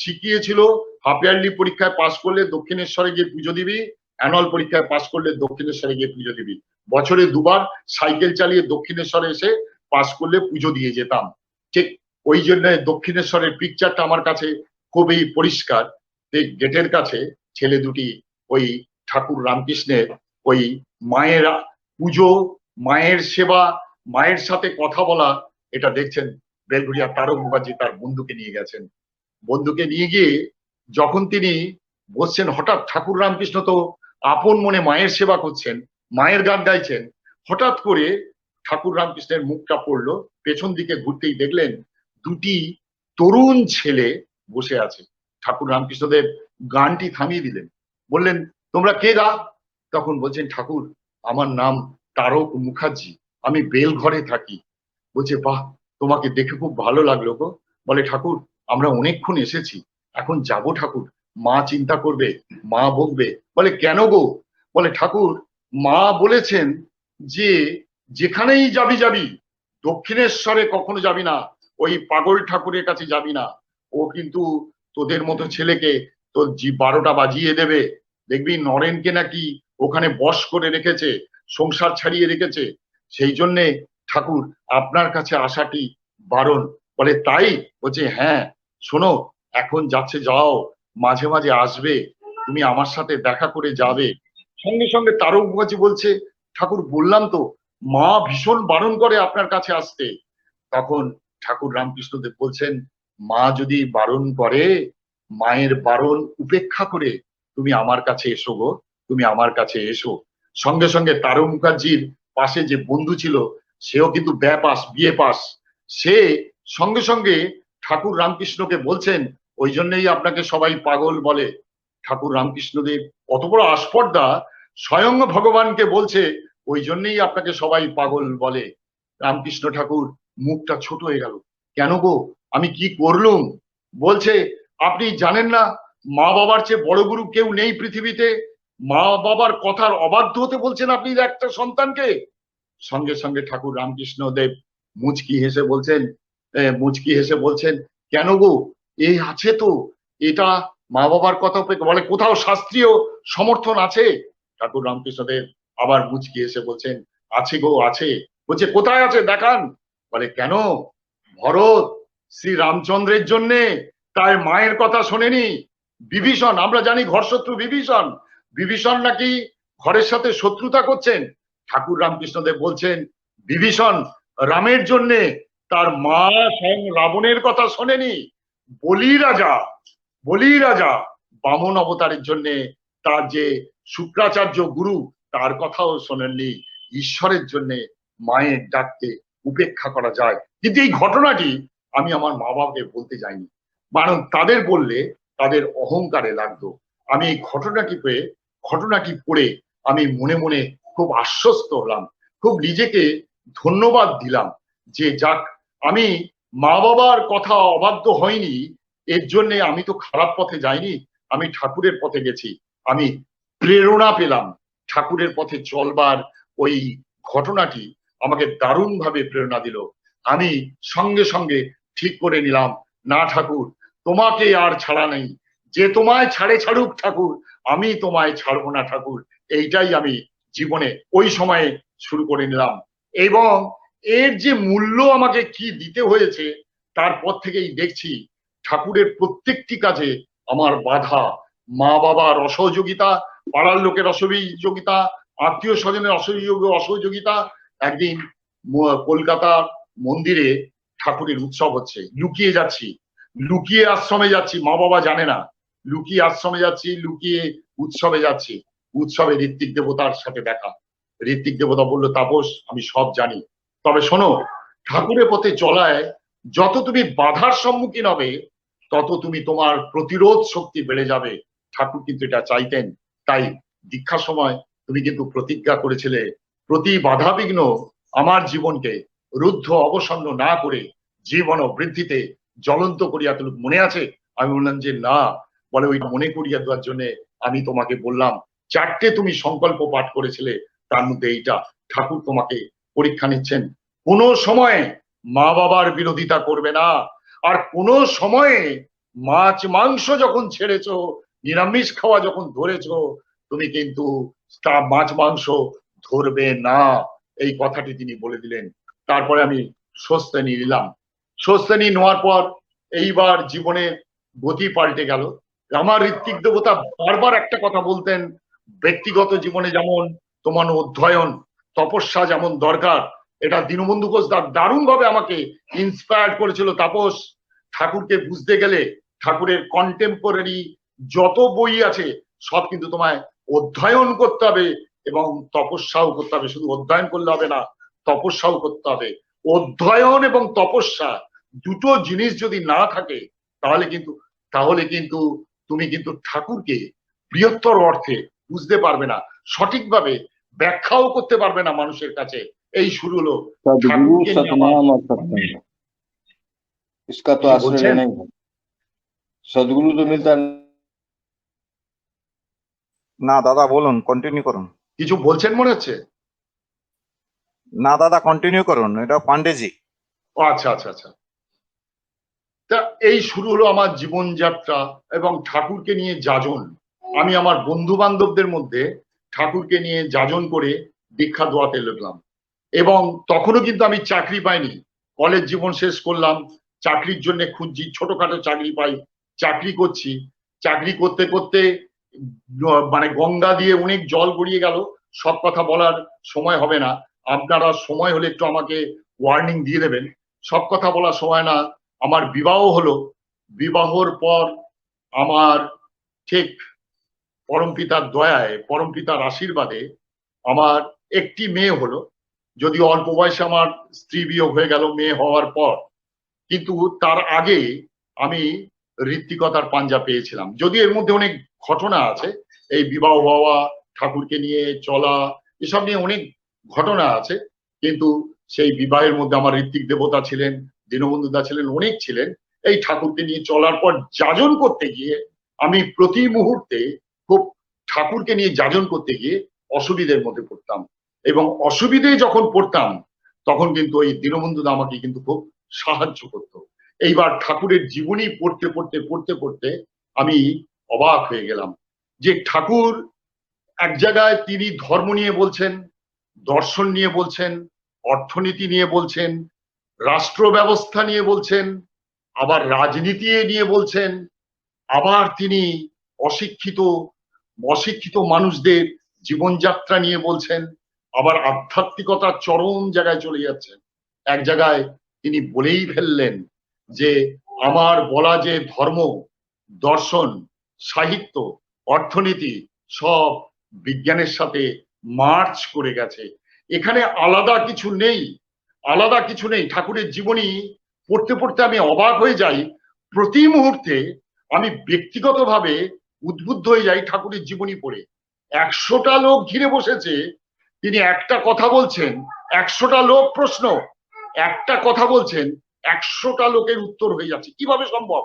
শিখিয়েছিল, হাফ ইয়ারলি পরীক্ষায় পাশ করলে দক্ষিণেশ্বরে গিয়ে পুজো দিবি, অ্যানুয়াল পরীক্ষায় পাশ করলে দক্ষিণেশ্বরে গিয়ে পুজো দিবি। বছরে দুবার সাইকেল চালিয়ে দক্ষিণেশ্বরে এসে পাশ করলে পুজো দিয়ে যেতাম। ঠিক ওই জন্য দক্ষিণেশ্বরের পিকচারটা আমার কাছে খুবই পরিষ্কার। গেটের কাছে ছেলে দুটি ওই ঠাকুর রামকৃষ্ণের ওই মায়ের পুজো, মায়ের সেবা, মায়ের সাথে কথা বলা, এটা দেখছেন। বেলঘরিয়া তারক মুখার্জি তার বন্ধুকে নিয়ে গেছেন। বন্ধুকে নিয়ে গিয়ে যখন তিনি বসছেন, হঠাৎ ঠাকুর রামকৃষ্ণ তো আপন মনে মায়ের সেবা করছেন, মায়ের গান গাইছেন। হঠাৎ করে ঠাকুর রামকৃষ্ণের মুখটা পড়লো, পেছন দিকে ঘুরতেই দেখলেন দুটি তরুণ ছেলে বসে আছে। ঠাকুর রামকৃষ্ণদেব গানটি থামিয়ে দিলেন, বললেন, তোমরা কে গা? তখন বলছেন, ঠাকুর আমার নাম তারক মুখার্জি, আমি বেলঘরে থাকি। বলছে, বাহ, তোমাকে দেখে খুব ভালো লাগলো গো। বলে, ঠাকুর আমরা অনেকক্ষণ এসেছি, এখন যাব ঠাকুর, মা চিন্তা করবে, মা বকবে। বলে, কেন গো? বলে, ঠাকুর মা বলেছেন যে যেখানেই যাবি যাবি, দক্ষিণেশ্বরে কখনো যাবি না, ওই পাগল ঠাকুরের কাছে যাবি না। ও কিন্তু তোদের মতো ছেলেকে তোর 12টা বাজিয়ে দেবে। দেখবি নরেনকে নাকি ওখানে বশ করে রেখেছে, সংসার ছাড়িয়ে রেখেছে। সেই জন্যে ঠাকুর আপনার কাছে আসাটি বারণ। বলে, তাই? বলছে, হ্যাঁ, শোনো, এখন যাচ্ছে যাও, মাঝে মাঝে আসবে, তুমি আমার সাথে দেখা করে যাবে। সঙ্গে সঙ্গে তারক মুখার্জি বলছে, ঠাকুর বললাম তো, মা ভীষণ বারণ করে আপনার কাছে আসতে। তখন ঠাকুর রামকৃষ্ণদেব বলছেন, মা যদি বারণ করে, মায়ের বারণ উপেক্ষা করে তুমি আমার কাছে এসো গো, তুমি আমার কাছে এসো। সঙ্গে সঙ্গে তারক মুখার্জির পাশে যে বন্ধু ছিল, সেও কিন্তু বিএ পাস। সে সঙ্গে সঙ্গে ঠাকুর রামকৃষ্ণকে বলছেন, ওই জন্যই আপনাকে সবাই পাগল বলে। ঠাকুর রামকৃষ্ণদেব কত বড় আস্পর্ধা, স্বয়ং ভগবানকে বলছে ওই জন্যই আপনাকে সবাই পাগল বলে। রামকৃষ্ণ ঠাকুর মুখটা ছোট হয়ে গেল, কেন গো, আমি কি করলুম? বলছে, আপনি জানেন না মা বাবার চেয়ে বড় গুরু কেউ নেই পৃথিবীতে? মা বাবার কথার অবাধ্য হতে বলছেন আপনি একটা সন্তানকে? সঙ্গে সঙ্গে ঠাকুর রামকৃষ্ণ দেব মুচকি হেসে বলছেন, কেন গো, এই আছে তো, এটা মা বাবার কথা বলে কোথাও শাস্ত্রীয় সমর্থন আছে? ঠাকুর রামকৃষ্ণ দেব আবার মুচকি হেসে বলছেন, আছে গো, আছে। বলছে, কোথায় আছে দেখান। বলে, কেন, ভরত শ্রী রামচন্দ্রের জন্যে তার মায়ের কথা শোনেনি? বিভীষণ, আমরা জানি ঘরশত্রু বিভীষণ, বিভীষণ নাকি ঘরের সাথে শত্রুতা করছেন। ঠাকুর রামকৃষ্ণদেব বলছেন, বিভীষণ রামের জন্যে তার মা স্বয়ং রাবণের কথা শোনেনি। বলি রাজা বামন অবতারের জন্যে তার যে শুক্রাচার্য গুরু, তার কথাও শোনেননি। ঈশ্বরের জন্যে মায়ের ডাককে উপেক্ষা করা যায়। কিন্তু এই ঘটনাটি আমি আমার মা বাবাকে বলতে যাইনি, কারণ তাদের বললে তাদের অহংকারে লাগতো। আমি এই ঘটনাটি পড়ে আমি মনে মনে খুব আশ্বস্ত হলাম, খুব নিজেকে ধন্যবাদ দিলাম যে যাক, আমি মা বাবার কথা অবাধ্য হয়নি, এর জন্য আমি তো খারাপ পথে যাইনি, আমি ঠাকুরের পথে গেছি। আমি প্রেরণা পেলাম ঠাকুরের পথে চলবার। ওই ঘটনাটি আমাকে দারুণভাবে প্রেরণা দিল। আমি সঙ্গে সঙ্গে ঠিক করে নিলাম, না ঠাকুর, তোমাকে আর ছাড়া নেই, যে তোমায় ছাড়ুক ঠাকুর, আমি তোমায় ছাড়বো না ঠাকুর, এইটাই আমি জীবনে ওই সময়ে শুরু করে নিলাম। এবং এর যে মূল্য আমাকে কি দিতে হয়েছে তারপর থেকেই দেখছি ঠাকুরের প্রত্যেকটি কাজে আমার বাধা, মা বাবার অসহযোগিতা, পাড়ার লোকের অসহযোগিতা, আত্মীয় স্বজনের অসহযোগিতা। একদিন কলকাতা মন্দিরে ঠাকুরের উৎসব হচ্ছে, লুকিয়ে যাচ্ছি, লুকিয়ে আশ্রমে যাচ্ছি, মা বাবা জানে না, লুকিয়ে আশ্রমে যাচ্ছি, লুকিয়ে উৎসবে যাচ্ছি। উৎসবে ঋত্বিক দেবতার সাথে দেখা। ঋত্বিক দেবতা বললো, তাপস আমি সব জানি, তবে শোনো, ঠাকুরের পথে চলায় যত তুমি বাধার সম্মুখীন হবে তত তুমি তোমার প্রতিরোধ শক্তি বেড়ে যাবে। ঠাকুর কিন্তু এটা চাইতেন। তাই দীক্ষার সময় তুমি কিন্তু প্রতিজ্ঞা করেছিলে, প্রতি বাধা বিঘ্ন আমার জীবনকে রুদ্ধ অবসন্ন না করে জীবন ও বৃদ্ধিতে জ্বলন্ত করিয়া তুলুক, মনে আছে? আমি বললাম যে না। বলে ওই মনে করিয়া দেওয়ার জন্য আমি তোমাকে বললাম, 4টে তুমি সংকল্প পাঠ করেছিলে, তার মধ্যে এইটা। ঠাকুর তোমাকে পরীক্ষা নিচ্ছেন। কোনো সময়ে মা বাবার বিরোধিতা করবে না, আর কোনো সময়ে মাছ মাংস যখন ছেড়েছো, নিরামিষ খাওয়া যখন ধরেছো, তুমি কিন্তু তা মাছ মাংস ধরবে না, এই কথাটি তিনি বলে দিলেন। তারপরে আমি স্বস্তি নিলাম। স্বস্তি নেওয়ার পর এইবার জীবনের গতি পাল্টে গেল। আমার ঋত্বিক দেবতা বারবার একটা কথা বলতেন, ব্যক্তিগত জীবনে যেমন তোমার অধ্যয়ন তপস্যা যেমন দরকার, এটা দীনবন্ধু ঘোষ দারুণ ভাবে আমাকে ইন্সপায়ার্ড করেছিল। তাপস, ঠাকুরকে বুঝতে গেলে ঠাকুরের কন্টেম্পোরারি যত বই আছে সব কিন্তু তোমায় অধ্যয়ন করতে হবে এবং তপস্যাও করতে হবে। শুধু অধ্যয়ন করলে হবে না, তপস্যাও করতে হবে। অধ্যয়ন এবং তপস্যা দুটো জিনিস যদি না থাকে তাহলে কিন্তু তুমি কিন্তু ঠাকুরকে বৃহত্তর অর্থে বুঝতে পারবে না, সঠিকভাবে ব্যাখ্যাও করতে পারবে না মানুষের কাছে। এই শুরু হলো ঠাকুরকে নিয়ে আমার। इसका तो आश्रय लेना ही है। सदगुरु तो मिलता না দাদা, বলুন, কন্টিনিউ করুন। কিছু বলছেন মনে হচ্ছে? না দাদা, কন্টিনিউ করুন, এটা পান্ডেজি। আচ্ছা আচ্ছা আচ্ছা। তা এই শুরু হলো আমার জীবনযাত্রা এবং ঠাকুরকে নিয়ে যাজন। আমি আমার বন্ধু বান্ধবদের মধ্যে ঠাকুরকে নিয়ে যাজন করে দীক্ষা দোয়াতে লাগলাম। এবং তখনও কিন্তু আমি চাকরি পাইনি, কলেজ জীবন শেষ করলাম, চাকরির জন্য খুঁজছি, ছোটখাটো চাকরি পাই, চাকরি করছি। চাকরি করতে করতে মানে গঙ্গা দিয়ে অনেক জল গড়িয়ে গেল, সব কথা বলার সময় হবে না, আপনারা সময় হলে একটু আমাকে ওয়ার্নিং দিয়ে দেবেন। সব কথা বলার সময় না। আমার বিবাহ হলো, বিবাহর পর আমার ঠিক পরমপিতার দয়ায়, পরমপিতার আশীর্বাদে আমার একটি মেয়ে হলো। যদিও অল্প বয়সে আমার স্ত্রী বিয়োগ হয়ে গেল মেয়ে হওয়ার পর, কিন্তু তার আগে আমি ঋত্বিকতার পাঞ্জা পেয়েছিলাম। যদিও এর মধ্যে অনেক ঘটনা আছে, এই বিবাহ হওয়া, ঠাকুরকে নিয়ে চলা, এসব নিয়ে অনেক ঘটনা আছে, কিন্তু সেই বিবাহের মধ্যে আমার ঋত্বিক দেবতা ছিলেন, দীনবন্ধু দা ছিলেন, অনেক ছিলেন। এই ঠাকুরকে নিয়ে চলার পর যাজন করতে গিয়ে আমি প্রতি মুহূর্তে খুব ঠাকুরকে নিয়ে যাজন করতে গিয়ে অসুবিধের মধ্যে পড়তাম, এবং অসুবিধে যখন পড়তাম তখন কিন্তু ওই দীনবন্ধু দা আমাকে কিন্তু খুব সাহায্য করতো। এইবার ঠাকুরের জীবনী পড়তে পড়তে পড়তে পড়তে আমি অবাক হয়ে গেলাম যে ঠাকুর এক জায়গায় তিনি ধর্ম নিয়ে বলছেন, দর্শন নিয়ে বলছেন, অর্থনীতি নিয়ে বলছেন, রাষ্ট্র ব্যবস্থা নিয়ে বলছেন, আবার রাজনীতি নিয়ে বলছেন, আবার তিনি অশিক্ষিত মানুষদের জীবনযাত্রা নিয়ে বলছেন, আবার আধ্যাত্মিকতার চরম জায়গায় চলে যাচ্ছেন। এক জায়গায় তিনি বলেই ফেললেন যে আমার বলা যে ধর্ম, দর্শন, সাহিত্য, অর্থনীতি সব বিজ্ঞানের সাথে মার্চ করে গেছে, এখানে আলাদা কিছু নেই, আলাদা কিছু নেই। ঠাকুরের জীবনী পড়তে পড়তে আমি অবাক হয়ে যাই, প্রতি মুহূর্তে আমি ব্যক্তিগতভাবে উদ্বুদ্ধ হয়ে যাই ঠাকুরের জীবনী পড়ে। 100টা লোক ঘিরে বসেছে, তিনি একটা কথা বলছেন, 100টা লোক প্রশ্ন, একটা কথা বলছেন, 100টা লোকের উত্তর হয়ে যাচ্ছে। কিভাবে সম্ভব?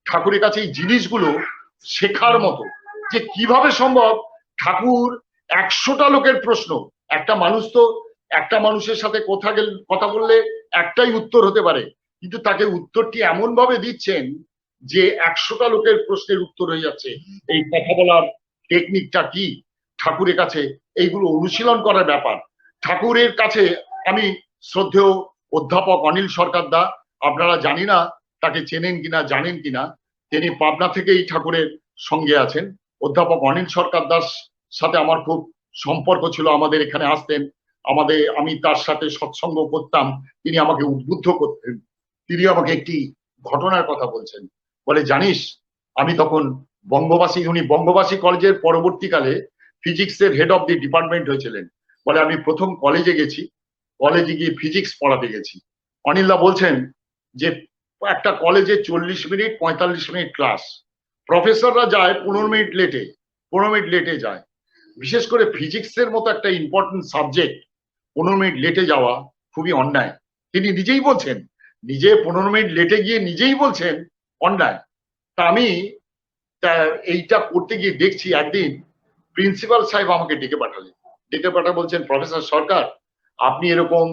ঠাকুরের কাছে এই জিনিসগুলো শেখার মতো, যে কিভাবে সম্ভব ঠাকুর 100টা লোকের প্রশ্ন, একটা মানুষের সাথে কথা বললে একটাই উত্তর হতে পারে, কিন্তু তাকে উত্তরটি এমন ভাবে দিচ্ছেন যে 100টা লোকের প্রশ্নের উত্তর হয়ে যাচ্ছে। এই কথা বলার টেকনিকটা কি, ঠাকুরের কাছে এইগুলো অনুশীলন করার ব্যাপার। ঠাকুরের কাছে আমি শ্রদ্ধেয় অধ্যাপক অনিল সরকার দা, আপনারা জানি না তাকে চেনেন কিনা জানেন কিনা, তিনি পাবনা থেকেই ঠাকুরের সঙ্গে আছেন। অধ্যাপক অনিল সরকার দাস সাথে আমার খুব সম্পর্ক ছিল, আমাদের এখানে আসতেন, আমি তার সাথে সৎসঙ্গ করতাম, তিনি আমাকে উদ্বুদ্ধ করতেন। তিনি আমাকে একটি ঘটনার কথা বলছেন, বলে জানিস আমি তখন উনি বঙ্গবাসী কলেজের পরবর্তীকালে ফিজিক্সের হেড অফ দি ডিপার্টমেন্ট হয়েছিলেন। বলে আমি প্রথম কলেজে গেছি, কলেজে গিয়ে ফিজিক্স পড়াতে গেছি। অনিলদা বলছেন যে একটা কলেজে 40 মিনিট 45 মিনিট ক্লাস, প্রফেসররা যায় 15 মিনিট লেটে যায়। বিশেষ করে ফিজিক্সের মতো একটা ইম্পর্টেন্ট সাবজেক্ট 15 মিনিট লেটে যাওয়া খুবই অন্যায়। তিনি নিজেই বলছেন, নিজে 15 মিনিট লেটে গিয়ে নিজেই বলছেন অন্যায়। তা আমি এইটা করতে গিয়ে দেখছি একদিন প্রিন্সিপাল সাহেব আমাকে ডেকে পাঠালেন, বলছেন প্রফেসর সরকার আপনি এরকম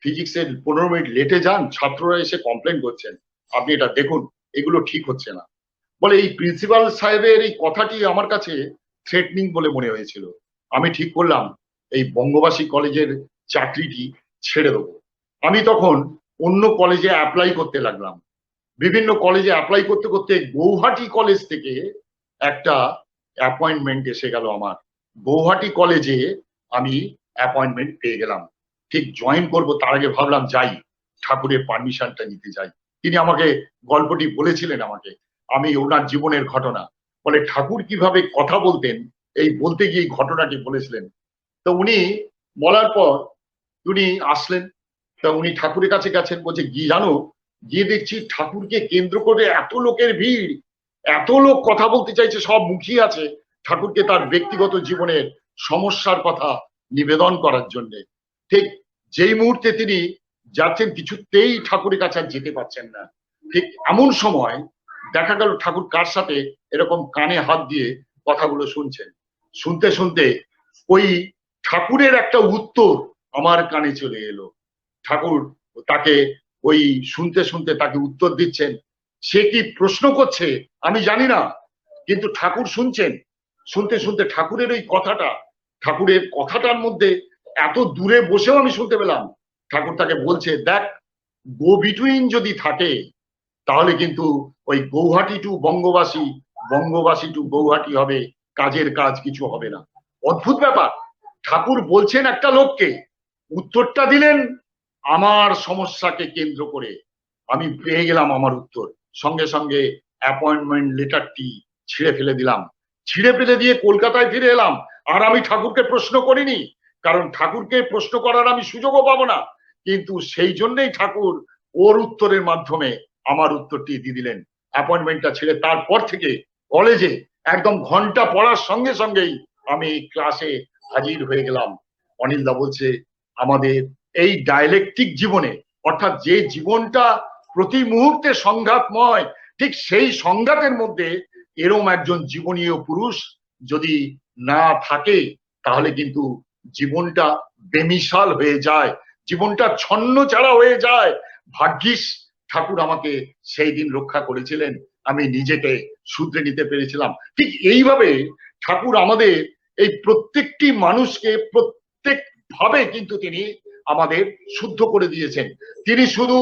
ফিজিক্সের 15 মিনিট লেটে যান, ছাত্ররা এসে কমপ্লেন করছেন, আপনি এটা দেখুন, এগুলো ঠিক হচ্ছে না। বলে এই প্রিন্সিপাল সাহেবের এই কথাটি আমার কাছে থ্রেটনিং বলে মনে হয়েছিল। আমি ঠিক করলাম এই বঙ্গবাসী কলেজের চাকরিটি ছেড়ে দেবো। আমি তখন অন্য কলেজে অ্যাপ্লাই করতে লাগলাম। বিভিন্ন কলেজে অ্যাপ্লাই করতে করতে গৌহাটি কলেজ থেকে একটা অ্যাপয়েন্টমেন্ট এসে গেল আমার। গৌহাটি কলেজে আমি অ্যাপয়েন্টমেন্ট পেয়ে গেলাম। ঠিক জয়েন করব তার আগে ভাবলাম যাই, ঠাকুরের পারমিশনটা নিতে যাই। তিনি আমাকে গল্পটি বলেছিলেন আমাকে, আমি ওনার জীবনের ঘটনা, বলে ঠাকুর কিভাবে কথা বলতেন এই বলতে গিয়ে ঘটনাটি বলেছিলেন। তো উনি বলার পর উনি আসলেন, তা উনি ঠাকুরের কাছে গেছেন, বলছে গিয়ে জানো, গিয়ে দেখছি ঠাকুরকে কেন্দ্র করে এত লোকের ভিড়, এত লোক কথা বলতে চাইছে, সব মুখিয়ে আছে ঠাকুরকে তার ব্যক্তিগত জীবনের সমস্যার কথা নিবেদন করার জন্য। ঠিক যেই মুহূর্তে তিনি যাচ্ছেন, কিছুতেই ঠাকুরের কাছে আর যেতে পারছেন না। ঠিক এমন সময় দেখা গেল ঠাকুর কার সাথে এরকম কানে হাত দিয়ে কথাগুলো শুনছেন। শুনতে শুনতে ওই ঠাকুরের একটা উত্তর আমার কানে চলে এলো। ঠাকুর তাকে ওই শুনতে শুনতে তাকে উত্তর দিচ্ছেন। সে কি প্রশ্ন করছে আমি জানি না, কিন্তু ঠাকুর শুনছেন। শুনতে শুনতে ঠাকুরের কথাটার মধ্যে এত দূরে বসেও আমি শুনতে পেলাম ঠাকুর তাকে বলছে, দেখ গো বিটুইন যদি থাকে তাহলে কিন্তু ওই গৌহাটি টু বঙ্গবাসী, বঙ্গবাসী টু গৌহাটি হবে, কাজের কাজ কিছু হবে না। অদ্ভুত ব্যাপার, ঠাকুর বলছেন একটা লোককে, উত্তরটা দিলেন আমার সমস্যাকে কেন্দ্র করে। আমি পেয়ে গেলাম আমার উত্তর, সঙ্গে সঙ্গে অ্যাপয়েন্টমেন্ট লেটারটি ছিঁড়ে ফেলে দিলাম। ছিঁড়ে ফেলে দিয়ে কলকাতায় ফিরে এলাম। আর আমি ঠাকুরকে প্রশ্ন করিনি, কারণ ঠাকুরকে প্রশ্ন করার আমি সুযোগও পাবো না। কিন্তু সেই জন্যই ঠাকুর ওর উত্তরের মাধ্যমে আমার উত্তরটি দিয়ে দিলেন। অ্যাপয়েন্টমেন্টটা ছেড়ে তারপর থেকে কলেজে একদম ঘন্টা পড়ার সঙ্গে সঙ্গেই আমি ক্লাসে হাজির হয়ে গেলাম। অনিলদা বলছে আমাদের এই ডায়ালেকটিক জীবনে, অর্থাৎ যে জীবনটা প্রতি মুহূর্তে সংঘাতময়, ঠিক সেই সংঘাতের মধ্যে এরম একজন জীবনীয় পুরুষ যদি না থাকে তাহলে কিন্তু জীবনটা বেমিসাল হয়ে যায়, জীবনটা ছন্ন ছাড়া হয়ে যায়। ভাগ্যিস ঠাকুর আমাকে সেই দিন রক্ষা করেছিলেন, আমি নিজেকে শুধরে নিতে পেরেছিলাম। ঠিক এইভাবে ঠাকুর আমাদের এই প্রত্যেকটি মানুষকে প্রত্যেক ভাবে কিন্তু তিনি আমাদের শুদ্ধ করে দিয়েছেন। তিনি শুধু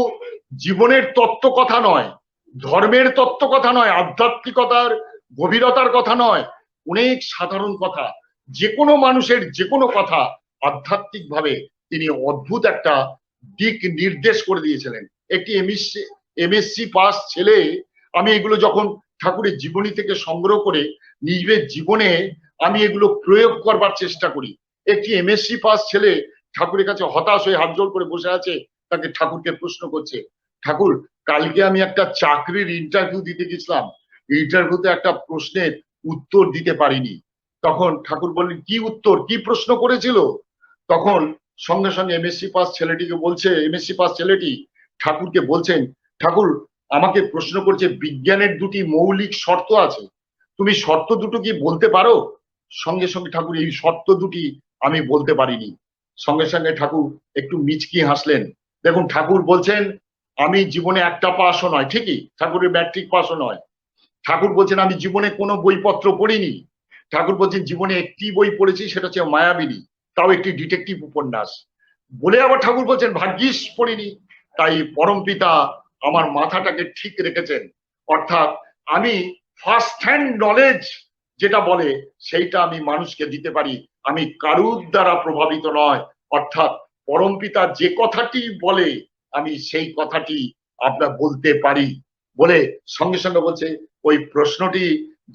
জীবনের তত্ত্ব কথা নয়, ধর্মের তত্ত্ব কথা নয়, আধ্যাত্মিকতার গভীরতার কথা নয়, অনেক সাধারণ কথা, যে কোনো মানুষের যে কোনো কথা আধ্যাত্মিক ভাবে তিনি অদ্ভুত একটা দিক নির্দেশ করে দিয়েছিলেন। একটি এমএসসি পাস ছেলে, আমি এগুলো যখন ঠাকুরের জীবনী থেকে সংগ্রহ করে নিজের জীবনে আমি এগুলো প্রয়োগ করবার চেষ্টা করি। একটি এমএসসি পাস ছেলে ঠাকুরের কাছে হতাশ হয়ে হাত জোড় করে বসে আছে, তাকে ঠাকুরকে প্রশ্ন করছে, ঠাকুর কালকে আমি একটা চাকরির ইন্টারভিউ দিতে গেছিলাম, ইন্টারভিউতে একটা প্রশ্নের উত্তর দিতে পারিনি। তখন ঠাকুর বললেন কি উত্তর, কি প্রশ্ন করেছিল? তখন সঙ্গে সঙ্গে এমএসসি পাস ছেলেটি ঠাকুরকে বলছেন, ঠাকুর আমাকে প্রশ্ন করছে বিজ্ঞানের দুটি মৌলিক শর্ত আছে, তুমি শর্ত দুটো কি বলতে পারো? সঙ্গে সঙ্গে ঠাকুর এই শর্ত দুটি আমি বলতে পারিনি। সঙ্গে সঙ্গে ঠাকুর একটু মিচকি হাসলেন। দেখুন ঠাকুর বলছেন আমি জীবনে একটা পাসও নয়, ঠিকই ঠাকুরের ম্যাট্রিক পাসও নয়, ঠাকুর বলছেন আমি জীবনে কোনো বইপত্র পড়িনি, ঠাকুর বলছেন জীবনে একটি বই পড়েছি, সেটা হচ্ছে মায়াবিনী, তাও একটি ডিটেকটিভ উপন্যাস। বলে আবার ঠাকুর বলছেন ভাগ্যিস পড়িনি, তাই পরমপিতা আমার মাথাটাকে ঠিক রেখেছেন। অর্থাৎ আমি ফার্স্ট হ্যান্ড নলেজ যেটা বলে সেইটা আমি মানুষকে দিতে পারি, আমি কারুর দ্বারা প্রভাবিত নয়। অর্থাৎ পরমপিতা যে কথাটি বলে আমি সেই কথাটি আপনার বলতে পারি। বলে সঙ্গে সঙ্গে বলছে ওই প্রশ্নটি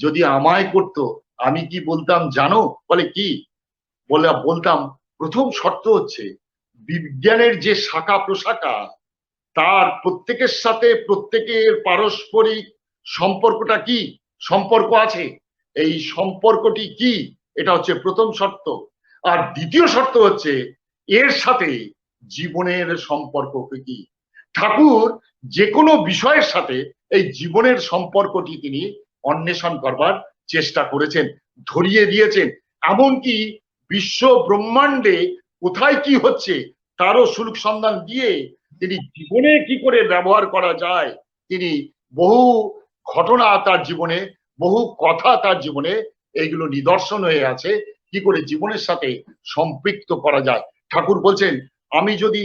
যদি আমায় করতো আমি কি বলতাম জানো? বলে কি? বলে বলতাম প্রথম শর্ত হচ্ছে বিজ্ঞানের যে শাখা প্রশাখা তার প্রত্যেকের সাথে প্রত্যেকের পারস্পরিক সম্পর্কটা কি, সম্পর্ক আছে, এই সম্পর্কটি কি, এটা হচ্ছে প্রথম শর্ত। আর দ্বিতীয় শর্ত হচ্ছে এর সাথে জীবনের সম্পর্ক কি। ঠাকুর যে কোনো বিষয়ের সাথে এই জীবনের সম্পর্কটি তিনি অন্বেষণ করবার চেষ্টা করেছেন, ধরিয়ে দিয়েছেন। এমনকি বিশ্ব ব্রহ্মাণ্ডে কোথায় কি হচ্ছে তারও সুলুক সন্ধান দিয়ে তিনি জীবনে কি করে ব্যবহার করা যায়, তিনি বহু ঘটনা তার জীবনে, বহু কথা তার জীবনে, এইগুলো নিদর্শন হয়ে আছে কি করে জীবনের সাথে সম্পৃক্ত করা যায়। ঠাকুর বলছেন আমি যদি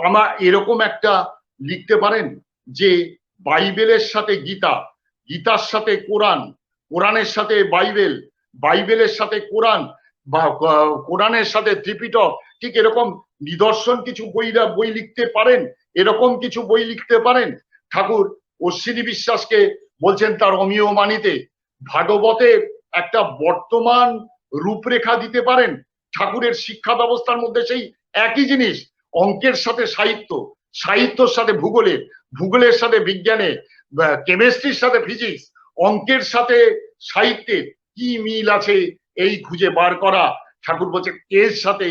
আমার এরকম একটা লিখতে পারেন যে বাইবেলের সাথে গীতা, গীতার সাথে কোরআন, কোরআনের সাথে বাইবেল, বাইবেলের সাথে কোরআন, বা কোরআনের সাথে ত্রিপিটক, ঠিক এরকম নিদর্শন কিছু বই লিখতে পারেন, এরকম কিছু বই লিখতে পারেন। ঠাকুর অশ্বিনী বিশ্বাসকে বলছেন তার অমিয় বাণীতে ভাগবতের একটা বর্তমান রূপরেখা দিতে পারেন। ঠাকুরের শিক্ষা ব্যবস্থার মধ্যে সেই একই জিনিস, অঙ্কের সাথে সাহিত্য, সাহিত্যর সাথে ভূগোলের, ভূগোলের সাথে বিজ্ঞানে, কেমিস্ট্রির সাথে ফিজিক্স, অঙ্কের সাথে সাহিত্যের কি মিল আছে এই খুঁজে বার করা। ঠাকুর বলছে এর সাথে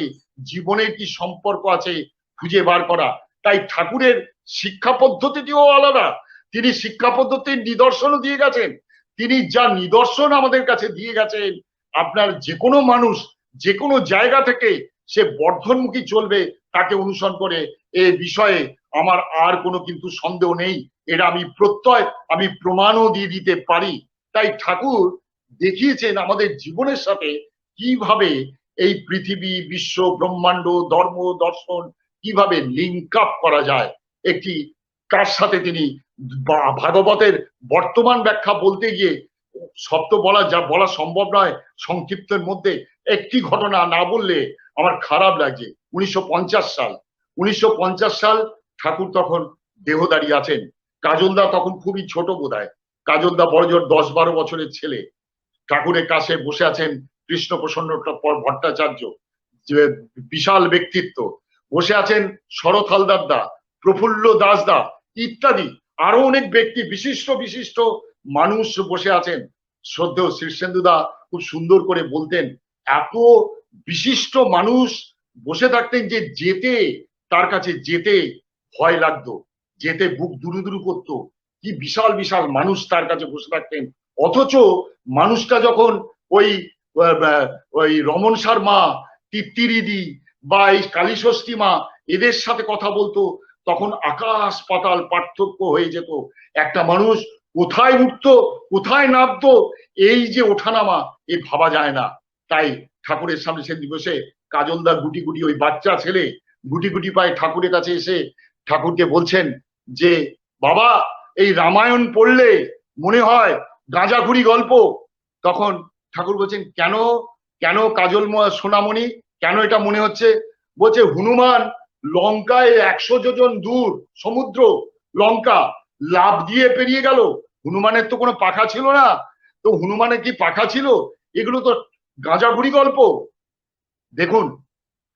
জীবনের কি সম্পর্ক আছে খুঁজে বার করা। তাই ঠাকুরের শিক্ষা পদ্ধতিটিও আলাদা, তিনি শিক্ষা পদ্ধতির নিদর্শনও দিয়ে গেছেন। তিনি যা নিদর্শন আমাদের কাছে দিয়ে গেছেন, আপনার যে কোনো মানুষ যে কোনো জায়গা থেকে সে বর্ধনমুখী চলবে তাকে অনুসরণ করে, এ বিষয়ে আমার আর কোনো কিন্তু সন্দেহ নেই। এটা আমি প্রত্যয়, আমি প্রমাণও দিয়ে দিতে পারি। তাই ঠাকুর দেখিয়েছেন আমাদের জীবনের সাথে কিভাবে এই পৃথিবী, বিশ্ব, ব্রহ্মাণ্ড, ধর্ম, দর্শন কিভাবে লিঙ্ক আপ করা যায়। একটি তার সাথে তিনি ভাগবতের বর্তমান ব্যাখ্যা বলতে গিয়ে সব তো বলা সম্ভব নয় সংক্ষিপ্তের মধ্যে, একটি ঘটনা না বললে আমার খারাপ লাগছে। 1950 সাল, 1950 সাল ঠাকুর তখন দেহদারি আছেন। কাজলদা তখন খুবই ছোট বোধহয়, কাজলদা বড়জোর 10-12 বছরের ছেলে। ঠাকুরের কাছে বসে আছেন কৃষ্ণপ্রসন্ন ভট্টাচার্য, যে বিশাল ব্যক্তিত্ব, বসে আছেন শরৎ হালদার দা, প্রফুল্ল দাস দা ইত্যাদি আরো অনেক ব্যক্তি, বিশিষ্ট বিশিষ্ট মানুষ বসে আছেন। শ্রদ্ধেয় শীর্ষেন্দু দা খুব সুন্দর করে বলতেন, এত বিশিষ্ট মানুষ বসে থাকতেন যে যেতে তার কাছে যেতে ভয় লাগতো, যেতে বুক দুরু দুরু করতো। কি বিশাল বিশাল মানুষ তার কাছে বসে থাকতেন, অথচ মানুষটা যখন ওই ওই রমন শর্মা, তিত্তিরিদি বা এই কালীষষ্ঠী মা এদের সাথে কথা বলতো তখন আকাশ পাতাল পার্থক্য হয়ে যেত। একটা মানুষ কোথায় উঠতো কোথায় নামতো, এই যে ওঠানামা এ ভাবা যায় না। তাই ঠাকুরের সামনে সেদিন বসে কাজলদা গুটি গুটি, ওই বাচ্চা ছেলে গুটি গুটি পায়ে ঠাকুরের কাছে এসে ঠাকুরকে বলছেন যে বাবা এই রামায়ণ পড়লে মনে হয় গাঁজাখুরি গল্প। তখন ঠাকুর বলছেন কেন, কেন কাজল সোনামণি, কেন এটা মনে হচ্ছে? বলছে হনুমান লঙ্কায় 100 যোজন দূর সমুদ্র, লঙ্কা লাফ দিয়ে পেরিয়ে গেল, হনুমানের তো কোনো পাখা ছিল না, তো হনুমানের কি পাখা ছিল? এগুলো তো গাঁজাখুরি গল্প। দেখুন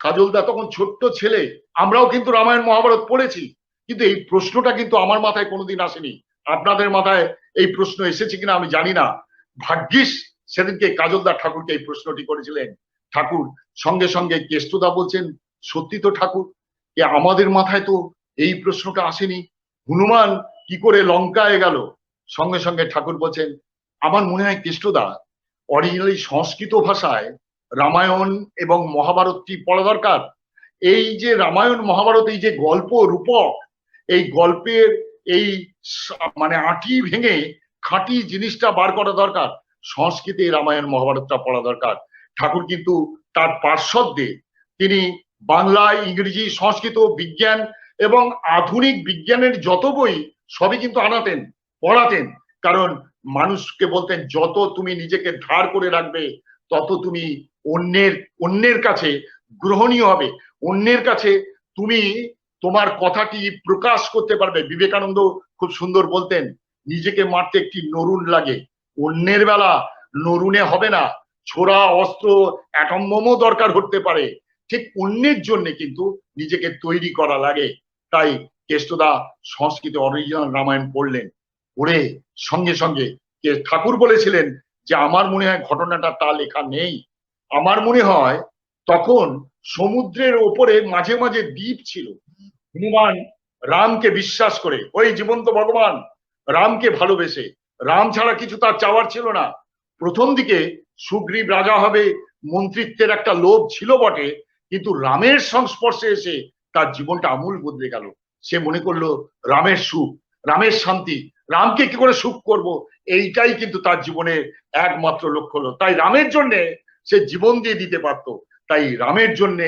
কাজলদা তখন ছোট্ট ছেলে, আমরাও কিন্তু রামায়ণ মহাভারত পড়েছি, কিন্তু এই প্রশ্নটা কিন্তু আমার মাথায় কোনোদিন আসেনি। আপনাদের মাথায় এই প্রশ্ন এসেছে কিনা আমি জানি না। ভাগ্যিস সেদিনকে কাজলদা ঠাকুরকে এই প্রশ্নটি করেছিলেন। ঠাকুর সঙ্গে সঙ্গে কেষ্টদা বলছেন সত্যি তো ঠাকুর, এ আমাদের মাথায় তো এই প্রশ্নটা আসেনি, হনুমান কি করে লঙ্কায় গেল? সঙ্গে সঙ্গে ঠাকুর বলছেন আমার মনে হয় কেষ্টদা অরিজিনালি সংস্কৃত ভাষায় রামায়ণ এবং মহাভারতটি পড়া দরকার। এই যে রামায়ণ মহাভারত, এই যে গল্প রূপক, এই গল্পের এই মানে আঁটি ভেঙে খাঁটি জিনিসটা বার করা দরকার। সংস্কৃতে রামায়ণ মহাভারতটা পড়া দরকার। ঠাকুর কিন্তু তার পার্শ্বদে তিনি বাংলায়, ইংরেজি, সংস্কৃত, বিজ্ঞান এবং আধুনিক বিজ্ঞানের যত বই সবই কিন্তু আনাতেন, পড়াতেন। কারণ মানুষকে বলতেন যত তুমি নিজেকে ধার করে রাখবে তত তুমি অন্যের কাছে গ্রহণীয় হবে, অন্যের কাছে তুমি তোমার কথাটি প্রকাশ করতে পারবে। বিবেকানন্দ খুব সুন্দর বলতেন, নিজেকে মারতে একটি নরুন লাগে, অন্যের বেলা নরুনে হবে না, ছোড়া অস্ত্র অ্যাটম বোমও দরকার হতে পারে, ঠিক অন্যের জন্য কিন্তু নিজেকে তৈরি করা লাগে। তাই কেষ্টদা সংস্কৃত অরিজিনাল রামায়ণ পড়লেন, পড়ে সঙ্গে সঙ্গে ঠাকুর বলেছিলেন যে আমার মনে হয় ঘটনাটা তা লেখা নেই, আমার মনে হয় তখন সমুদ্রের ওপরে মাঝে মাঝে দ্বীপ ছিল, হনুমান রামকে বিশ্বাস করে, ওই জীবন্ত ভগবান রামকে ভালোবেসে, রাম ছাড়া কিছু তার চাওয়ার ছিল না। প্রথম দিকে সুগ্রীব রাজা হবে, মন্ত্রিত্বের একটা লোভ ছিল বটে, কিন্তু রামের সংস্পর্শে এসে তার জীবনটা আমূল বদলে গেল। সে মনে করলো রামের সুখ, রামের শান্তি, রামকে কি করে সুখ করব, এইটাই কিন্তু তার জীবনের একমাত্র লক্ষ্য হলো। তাই রামের জন্য সে জীবন দিয়ে দিতে পারত। তাই রামের জন্য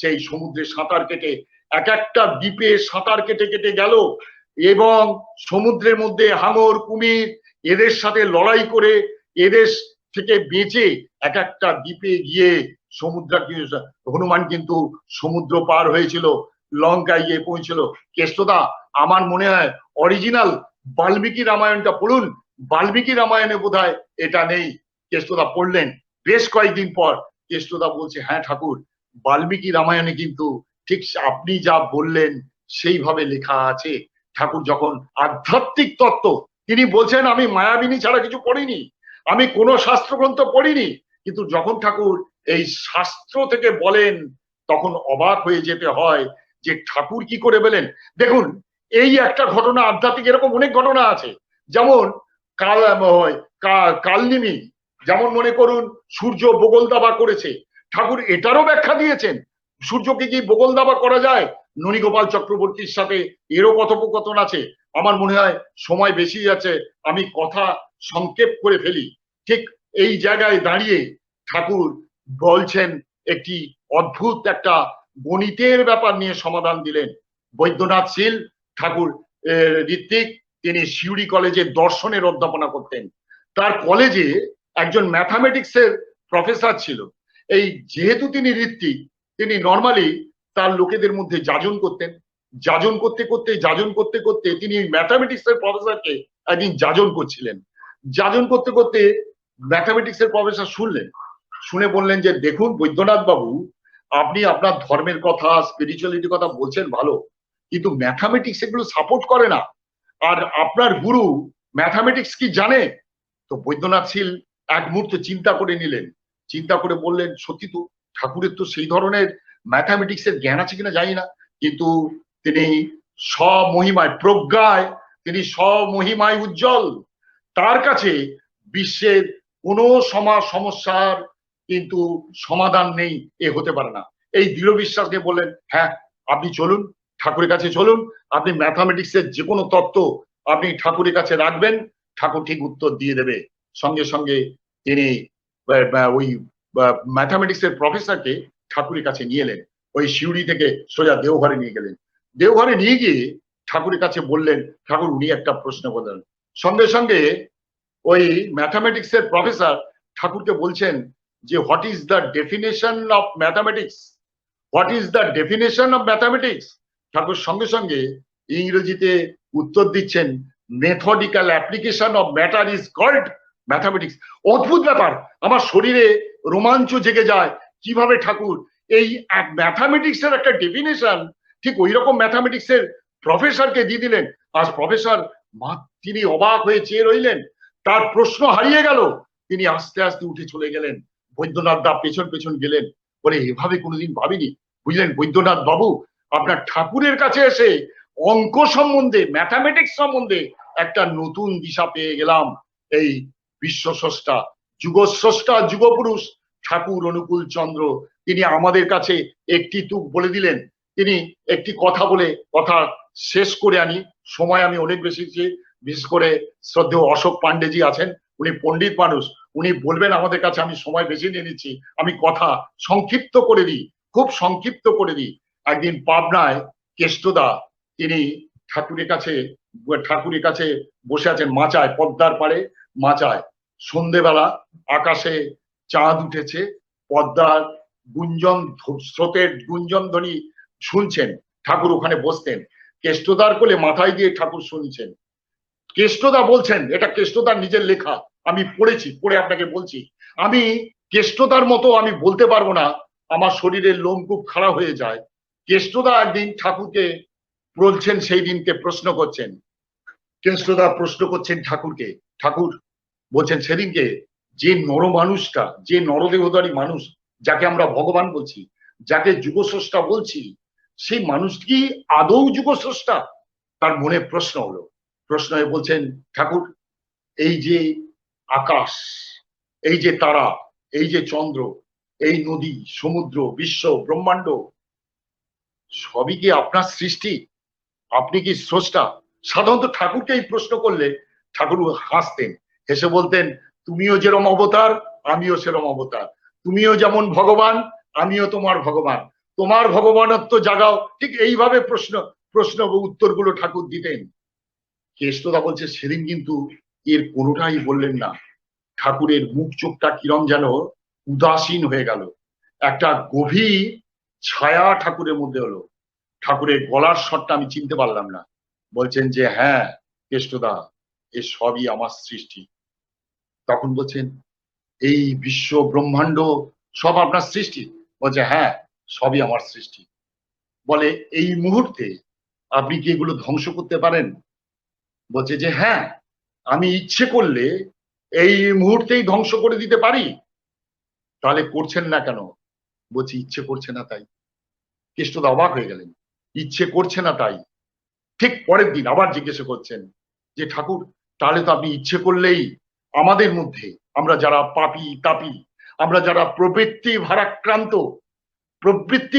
সেই সমুদ্রে সাঁতার কেটে এক একটা দ্বীপে সাঁতার কেটে কেটে গেল এবং সমুদ্রের মধ্যে হাঙর, কুমির এদের সাথে লড়াই করে এদের থেকে বেঁচে এক একটা দ্বীপে গিয়ে হনুমান কিন্তু সমুদ্র পার হয়েছিল, লঙ্কায় গিয়ে পৌঁছল। কেষ্টদা আমার মনে হয় অরিজিনাল বাল্মীকি রামায়ণটা পড়ুন, বাল্মীকি রামায়ণে বোধহয় এটা নেই। কেষ্টদা পড়লেন, বেশ কয়েকদিন পর কেষ্টদা বলছে, হ্যাঁ ঠাকুর, বাল্মীকি রামায়ণে কিন্তু ঠিক আপনি যা বললেন সেইভাবে লেখা আছে। ঠাকুর যখন আধ্যাত্মিক তত্ত্ব তিনি বলছেন, আমি মায়াবিনী ছাড়া কিছু পড়িনি, আমি কোনো শাস্ত্রগ্রন্থ পড়িনি, কিন্তু যখন ঠাকুর এই শাস্ত্র থেকে বলেন তখন অবাক হয়ে যেতে হয় যে ঠাকুর কি করে বলেন। দেখুন, এই একটা ঘটনা, আধ্যাত্মিক এরকম অনেক ঘটনা আছে, যেমন কালনিমি, যেমন মনে করুন সূর্য বগল দাবা করেছে, ঠাকুর এটারও ব্যাখ্যা দিয়েছেন, সূর্যকে কি বগল দাবা করা যায়? ননীগোপাল চক্রবর্তীর সাথে এরও কথোপকথন আছে। আমার মনে হয় সময় বেশি যাচ্ছে, আমি কথা সংক্ষেপ করে ফেলি। ঠিক এই জায়গায় দাঁড়িয়ে ঠাকুর বলছেন একটি অদ্ভুত একটা গণিতের ব্যাপার নিয়ে সমাধান দিলেন। বৈদ্যনাথ শীল ঠাকুর ঋত্বিক, তিনি সিউড়ি কলেজে দর্শনের অধ্যাপনা করতেন। তার কলেজে একজন ম্যাথামেটিক্সের প্রফেসর ছিল। এই যেহেতু তিনি ঋত্বিক, তিনি নর্মালি তার লোকেদের মধ্যে যাজন করতেন, যাজন করতে করতে তিনি ম্যাথামেটিক্সের প্রফেসরকে একদিন যাজন করছিলেন। যাজন করতে করতে ম্যাথামেটিক্সের প্রফেসর শুনলেন, শুনে বললেন যে দেখুন বৈদ্যনাথ বাবু, আপনি আপনার ধর্মের কথা, স্পিরিচুয়ালিটির কথা বলছেন ভালো, কিন্তু ম্যাথামেটিক্স এগুলো সাপোর্ট করে না, আর আপনার গুরু ম্যাথামেটিক্স কি জানে? তো বৈদ্যনাথ শীল এক মুহূর্তে চিন্তা করে নিলেন, চিন্তা করে বললেন, সত্যি তো, ঠাকুরের তো সেই ধরনের ম্যাথামেটিক্স এর জ্ঞান আছে কিনা জানি না, কিন্তু তিনি স্বমহিমায়, প্রজ্ঞায় তিনি স্বমহিমায় উজ্জ্বল, তার কাছে বিশ্বের কোনো সমস্যার কিন্তু সমাধান নেই, এ হতে পারে না। এই দৃঢ় বিশ্বাস নিয়ে বললেন, হ্যাঁ আপনি চলুন, ঠাকুরের কাছে চলুন, আপনি ম্যাথামেটিক্সের যে কোনো তত্ত্ব আপনি ঠাকুরের কাছে রাখবেন, ঠাকুর ঠিক উত্তর দিয়ে দেবে। সঙ্গে সঙ্গে তিনি ওই ম্যাথামেটিক্সের প্রফেসরকে ঠাকুরের কাছে নিয়ে এলেন, ওই সিউড়ি থেকে সোজা দেওঘরে নিয়ে গেলেন। দেওঘরে নিয়ে গিয়ে ঠাকুরের কাছে বললেন, ঠাকুর উনি একটা প্রশ্ন করলেন। সঙ্গে সঙ্গে ওই ম্যাথামেটিক্সের প্রফেসর ঠাকুরকে বলছেন যে what is the definition of mathematics, what is the definition of mathematics. Thakur সঙ্গে সঙ্গে ইংরেজিতে উত্তর দিচ্ছেন, methodical application of matter is called mathematics. অদ্ভুত ব্যাপার, আমার শরীরে রোমাঞ্চ জেগে যায়, কিভাবে ঠাকুর এই ম্যাথামেটিক্সের একটা ডেফিনেশন ঠিক ওই রকম ম্যাথামেটিক্সের প্রফেসরকে দিয়ে দিলেন। আজ প্রফেসর তিনি অবাক হয়ে চেয়ে রইলেন, তার প্রশ্ন হারিয়ে গেল, তিনি আস্তে আস্তে উঠে চলে গেলেন। বৈদ্যনাথ দা পেছন পেছন গেলেন, বলে এভাবে কোনোদিন ভাবিনি। বুঝলেন বৈদ্যনাথ বাবু, আপনার ঠাকুরের কাছে এসে অঙ্ক সম্বন্ধে, ম্যাথামেটিক্স সম্বন্ধে একটা নতুন দিশা পেয়ে গেলাম। এই বিশ্বস্রষ্টা, যুগস্রষ্টা, যুগপুরুষ ঠাকুর অনুকূল চন্দ্র তিনি আমাদের কাছে একটি তুক বলে দিলেন। তিনি একটি কথা বলে কথা শেষ করে আনি, সময় আমি অনেক বেশি, বিশেষ করে শ্রদ্ধেয় অশোক পান্ডেজি আছেন, উনি পণ্ডিত মানুষ, উনি বলবেন আমাদের কাছে। আমি সময় বেশি নিয়ে নিচ্ছি, আমি কথা সংক্ষিপ্ত করে দিই, খুব সংক্ষিপ্ত করে দিই। একদিন পাবনায় কেষ্টদা তিনি ঠাকুরের কাছে বসে আছেন মাচায়, পদ্মার পাড়ে মাচায়। সন্ধেবেলা আকাশে চাঁদ উঠেছে, পদ্মার গুঞ্জন, স্রোতের গুঞ্জন ধ্বনি শুনছেন। ঠাকুর ওখানে বসতেন, কেষ্টদার কোলে মাথায় দিয়ে ঠাকুর শুনছেন। কেষ্টদা বলছেন, এটা কেষ্টদার নিজের লেখা, আমি পড়েছি, পড়ে আপনাকে বলছি। আমি কেষ্টদার মতো আমি বলতে পারবো না, আমার শরীরের লোম খুব খারাপ হয়ে যায়। কেষ্টদা একদিন ঠাকুরকে বলছেন, সেই দিনকে প্রশ্ন করছেন, কেষ্টদা প্রশ্ন করছেন ঠাকুরকে। ঠাকুর বলছেন সেদিনকে, যে নর মানুষটা, যে নরদেহধারী মানুষ, যাকে আমরা ভগবান বলছি, যাকে যুগস্রষ্টা বলছি, সেই মানুষটি কি আদৌ যুগস্রষ্টা? তার মনে প্রশ্ন হলো। প্রশ্ন হয়ে বলছেন, ঠাকুর এই যে আকাশ, এই যে তারা, এই যে চন্দ্র, এই নদী, সমুদ্র, বিশ্ব, ব্রহ্মাণ্ড, সবই কি আপনার সৃষ্টি? আপনি কি স্রষ্টা? সাধারণত ঠাকুরকে এই প্রশ্ন করলে ঠাকুর হাসতেন, হেসে বলতেন, তুমিও যেরম অবতার, আমিও সেরম অবতার। তুমিও যেমন ভগবান, আমিও তোমার ভগবান। তোমার ভগবানত্ব জাগাও। ঠিক এইভাবে প্রশ্ন উত্তরগুলো ঠাকুর দিতেন। কেষ্টদা বলছে, সেদিন কিন্তু এর কোনোটাই বললেন না। ঠাকুরের মুখ চোখটা কিরম যেন উদাসীন হয়ে গেল, একটা গভীর ছায়া ঠাকুরের মধ্যে হলো। ঠাকুরের গলার স্বরটা আমি চিনতে পারলাম না। বলছেন যে, হ্যাঁ কেষ্টদা, এ সবই আমার সৃষ্টি। তখন বলছেন, এই বিশ্ব ব্রহ্মাণ্ড সব আপনার সৃষ্টি? বলছে, হ্যাঁ সবই আমার সৃষ্টি। বলে, এই মুহূর্তে আপনি কি এগুলো ধ্বংস করতে পারেন? বলছে যে, হ্যাঁ আমি ইচ্ছে করলে এই মুহূর্তেই ধ্বংস করে দিতে পারি। তাহলে করছেন না কেন? বলছি, ইচ্ছে করছে না তাই। কেষ্টদা অবাক হয়ে গেলেন, ইচ্ছে করছে না তাই। ঠিক পরের দিন আবার জিজ্ঞাসা করছেন যে, ঠাকুর তাহলে তো আপনি ইচ্ছে করলেই আমাদের মধ্যে, আমরা যারা পাপী তাপী, আমরা যারা প্রবৃত্তি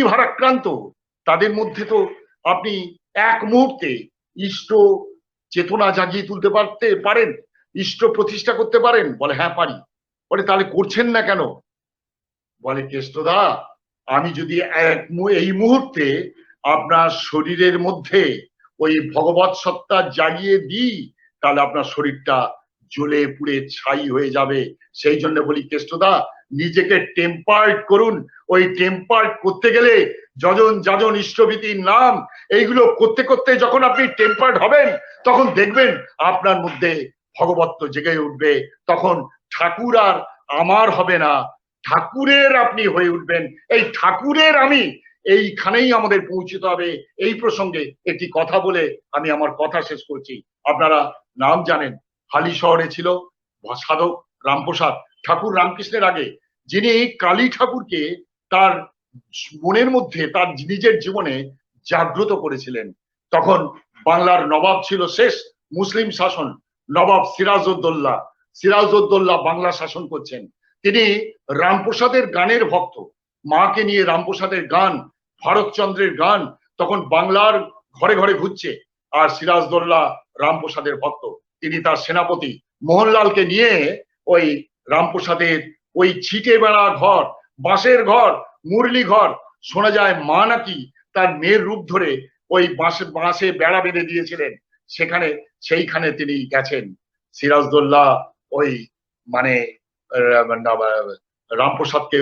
ভারাক্রান্ত, তাদের মধ্যে তো আপনি এক মুহূর্তে ইষ্ট চেতনা জাগিয়ে তুলতে পারেন, ইষ্ট প্রতিষ্ঠা করতে পারেন। বলে, হ্যাঁ পারি। বলে, তাহলে করছেন না কেন? বলে, কেষ্টদা আমি যদি এই মুহূর্তে আপনার শরীরের মধ্যে ওই ভগবৎ সত্তা জাগিয়ে দিই, তাহলে আপনার শরীরটা জ্বলে পুড়ে ছাই হয়ে যাবে। সেই জন্য বলি, কেষ্টদা নিজেকে টেম্পার্ড করুন। ওই টেম্পার্ড করতে গেলে যজন যাজন ইষ্টভীতির নাম, এইগুলো করতে করতে যখন আপনি টেম্পার্ড হবেন, তখন দেখবেন আপনার মধ্যে ভগবত্ব জেগে উঠবে। তখন ঠাকুর আর আমার হবে না, ঠাকুরের আপনি হয়ে উঠবেন। এই ঠাকুরের আমি, এইখানেই আমাদের পৌঁছতে হবে। এই প্রসঙ্গে একটি কথা বলে আমি আমার কথা শেষ করছি। আপনারা নাম জানেন, হালি শহরে ছিল সাধক রামপ্রসাদ ঠাকুর, রামকৃষ্ণের আগে, যিনি কালী ঠাকুরকে তার মনের মধ্যে, তার নিজের জীবনে জাগ্রত করেছিলেন। তখন বাংলার নবাব ছিল শেষ মুসলিম শাসন, নবাব সিরাজউদ্দৌলা বাংলা শাসন করছেন। তিনি রামপ্রসাদের গানের ভক্ত, মাকে নিয়ে রামপ্রসাদের গান, ভারতচন্দ্রের গান তখন বাংলার ঘরে ঘরে ঘুরছে। আর সিরাজউদ্দৌলা রামপ্রসাদের ভক্ত। তিনি তার সেনাপতি মোহনলালকে নিয়ে ওই রামপ্রসাদের ওই ছিটে বেড়া ঘর, বাঁশের ঘর, মুরলি ঘর, শোনা যায় মা নাকি তার মেয়ের রূপ ধরে ওই বাঁশে বেড়া বেঁধে দিয়েছিলেন। সেইখানে তিনি গেছেন। সিরাজউদ্দৌলা ওই মানে রামপ্রসাদকে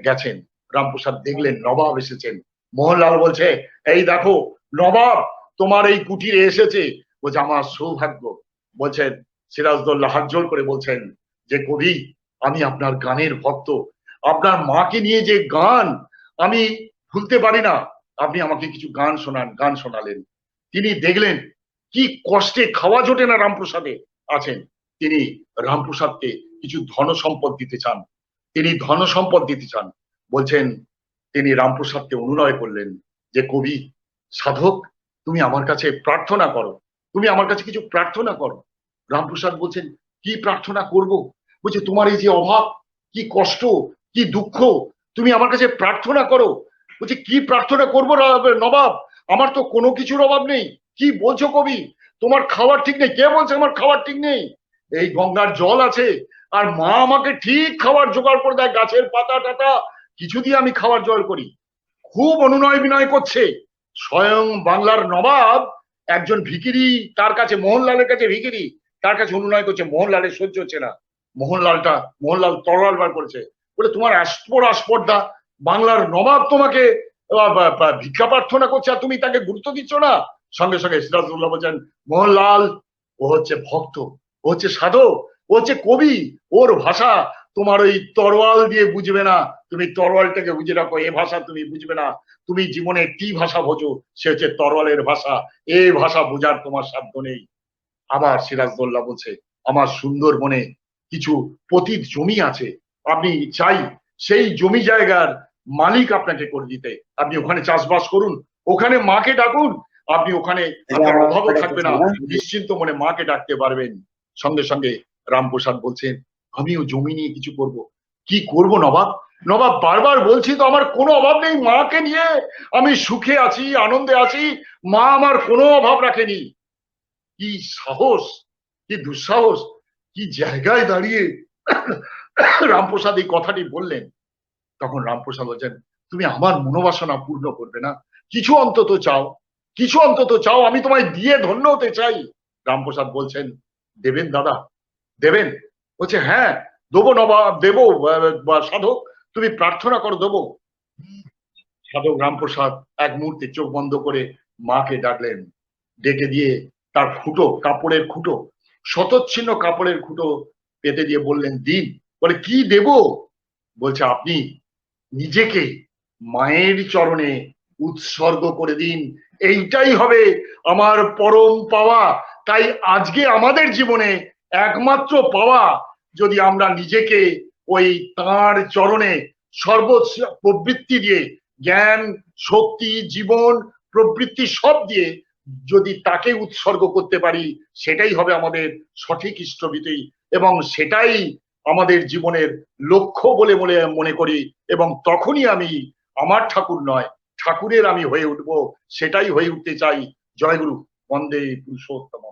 গেছেন, রামপ্রসাদ দেখলেন নবাব এসেছেন। মোহনলাল বলছে, এই দেখো নবাব তোমার এই কুটিরে এসেছে। বলছে, আমার সৌভাগ্য। বলছেন সিরাজউদ্দৌলা হাত জোড় করে বলছেন যে, কবি আমি আপনার গানের ভক্ত, আপনার মাকে নিয়ে যে গান আমি ভুলতে পারি না, আপনি আমাকে কিছু গান শোনালেন। তিনি দেখলেন কি কষ্টে খাওয়া জোটে না রামপ্রসাদে আছেন। তিনি রামপ্রসাদকে কিছু ধন সম্পদ দিতে চান। বলছেন, তিনি রামপ্রসাদকে অনুনয় করলেন যে, কবি সাধক তুমি আমার কাছে প্রার্থনা করো, তুমি আমার কাছে কিছু প্রার্থনা করো। রামপ্রসাদ বলছেন, কি প্রার্থনা করব? বলছে, তোমার এই যে অভাব, কি কষ্ট, কি দুঃখ, তুমি আমার কাছে প্রার্থনা করো। বলছে, কি প্রার্থনা করবো নবাব? আমার তো কোনো কিছুর অভাব নেই। কি বলছো কবি? তোমার খাওয়ার ঠিক নেই? কে বলছে আমার খাওয়ার ঠিক নেই? এই গঙ্গার জল আছে, আর মা আমাকে ঠিক খাবার জোগাড় করে দেয়, গাছের পাতা টাতা কিছু দিয়ে আমি খাবার জোগাড় করি। খুব অনুনয় বিনয় করছে। স্বয়ং বাংলার নবাব একজন ভিখিরি, তার কাছে মোহনলালের কাছে ভিখিরি, তার কাছে অনুনয় করছে, মোহনলালের সহ্য হচ্ছে না। মোহনলাল তরোয়াল বার করেছে, বলে তোমার আস্পর্ধা, বাংলার নবাব তোমাকে ভিক্ষা প্রার্থনা করছে আর তুমি তাকে গুরুত্ব দিচ্ছ না। সঙ্গে সঙ্গে সিরাজউদ্দৌলা বলছেন, মোহনলাল ও হচ্ছে ভক্ত, ও হচ্ছে সাধক, ও হচ্ছে কবি, ওর ভাষা তোমার ওই তরোয়াল দিয়ে বুঝবে না। তুমি তরোয়ালটাকে বুঝে রাখো, এ ভাষা তুমি বুঝবে না। তুমি জীবনে কি ভাষা বোঝো, সে হচ্ছে তরোয়ালের ভাষা, এই ভাষা বোঝার তোমার সাধ্য নেই। আবার সিরাজউদ্দৌলা বলছে, আমার সুন্দরবনে কিছু পতিত জমি আছে, আপনি চাই সেই জমি জায়গার মালিক আপনাকে করে দিতে, আপনি ওখানে চাষবাস করুন, ওখানে মাকে ডাকুন, আপনি ওখানে আপনার অভাবও থাকবে না, নিশ্চিন্ত মনে মাকে ডাকতে পারবেন। সঙ্গে সঙ্গে রামপ্রসাদ বলছেন, আমিও জমি নিয়ে কিছু করব। কি করব নবাব? নবাব বারবার বলছি তো আমার কোনো অভাব নেই, মাকে নিয়ে আমি সুখে আছি, আনন্দে আছি, মা আমার কোনো অভাব রাখেনি। কি সাহস, কি দুঃসাহস, কি জায়গায় দাঁড়িয়ে রামপ্রসাদ এই কথাটি বললেন। তখন রামপ্রসাদ বলছেন, তুমি আমার মনোবাসনা পূর্ণ করবে না? কিছু অন্তত চাও, কিছু অন্তত চাও, আমি তোমায় দিয়ে ধন্য হতে চাই। রামপ্রসাদ বলছেন, দেবেন দাদা, দেবেন? বলছে, হ্যাঁ দেবো নবাব, দেবো। সাধক তুমি প্রার্থনা করো, দেবো। সাধক রামপ্রসাদ এক মুহূর্তে চোখ বন্ধ করে মাকে ডাকলেন, ডেকে দিয়ে তার কাপড়ের খুঁটো, শতচ্ছিন্ন কাপড়ের খুঁটো পেতে দিয়ে বললেন, দিন। বলে, কি দেব? বলছে, আপনি নিজেকে মায়ের চরণে উৎসর্গ করে দিন, এইটাই হবে আমার পরম পাওয়া। তাই আজকে আমাদের জীবনে একমাত্র পাওয়া, যদি আমরা নিজেকে ওই তাঁর চরণে সর্বোচ্চ প্রবৃত্তি দিয়ে, জ্ঞান, শক্তি, জীবন, প্রবৃত্তি সব দিয়ে যদি তাকে উৎসর্গ করতে পারি, সেটাই হবে আমাদের সঠিক ইষ্টবিধি, এবং সেটাই আমাদের জীবনের লক্ষ্য বলে মনে করি। এবং তখনই আমি আমার ঠাকুর নয়, ঠাকুরের আমি হয়ে উঠবো, সেটাই হয়ে উঠতে চাই। জয়গুরু, বন্দে পুরুষোত্তম।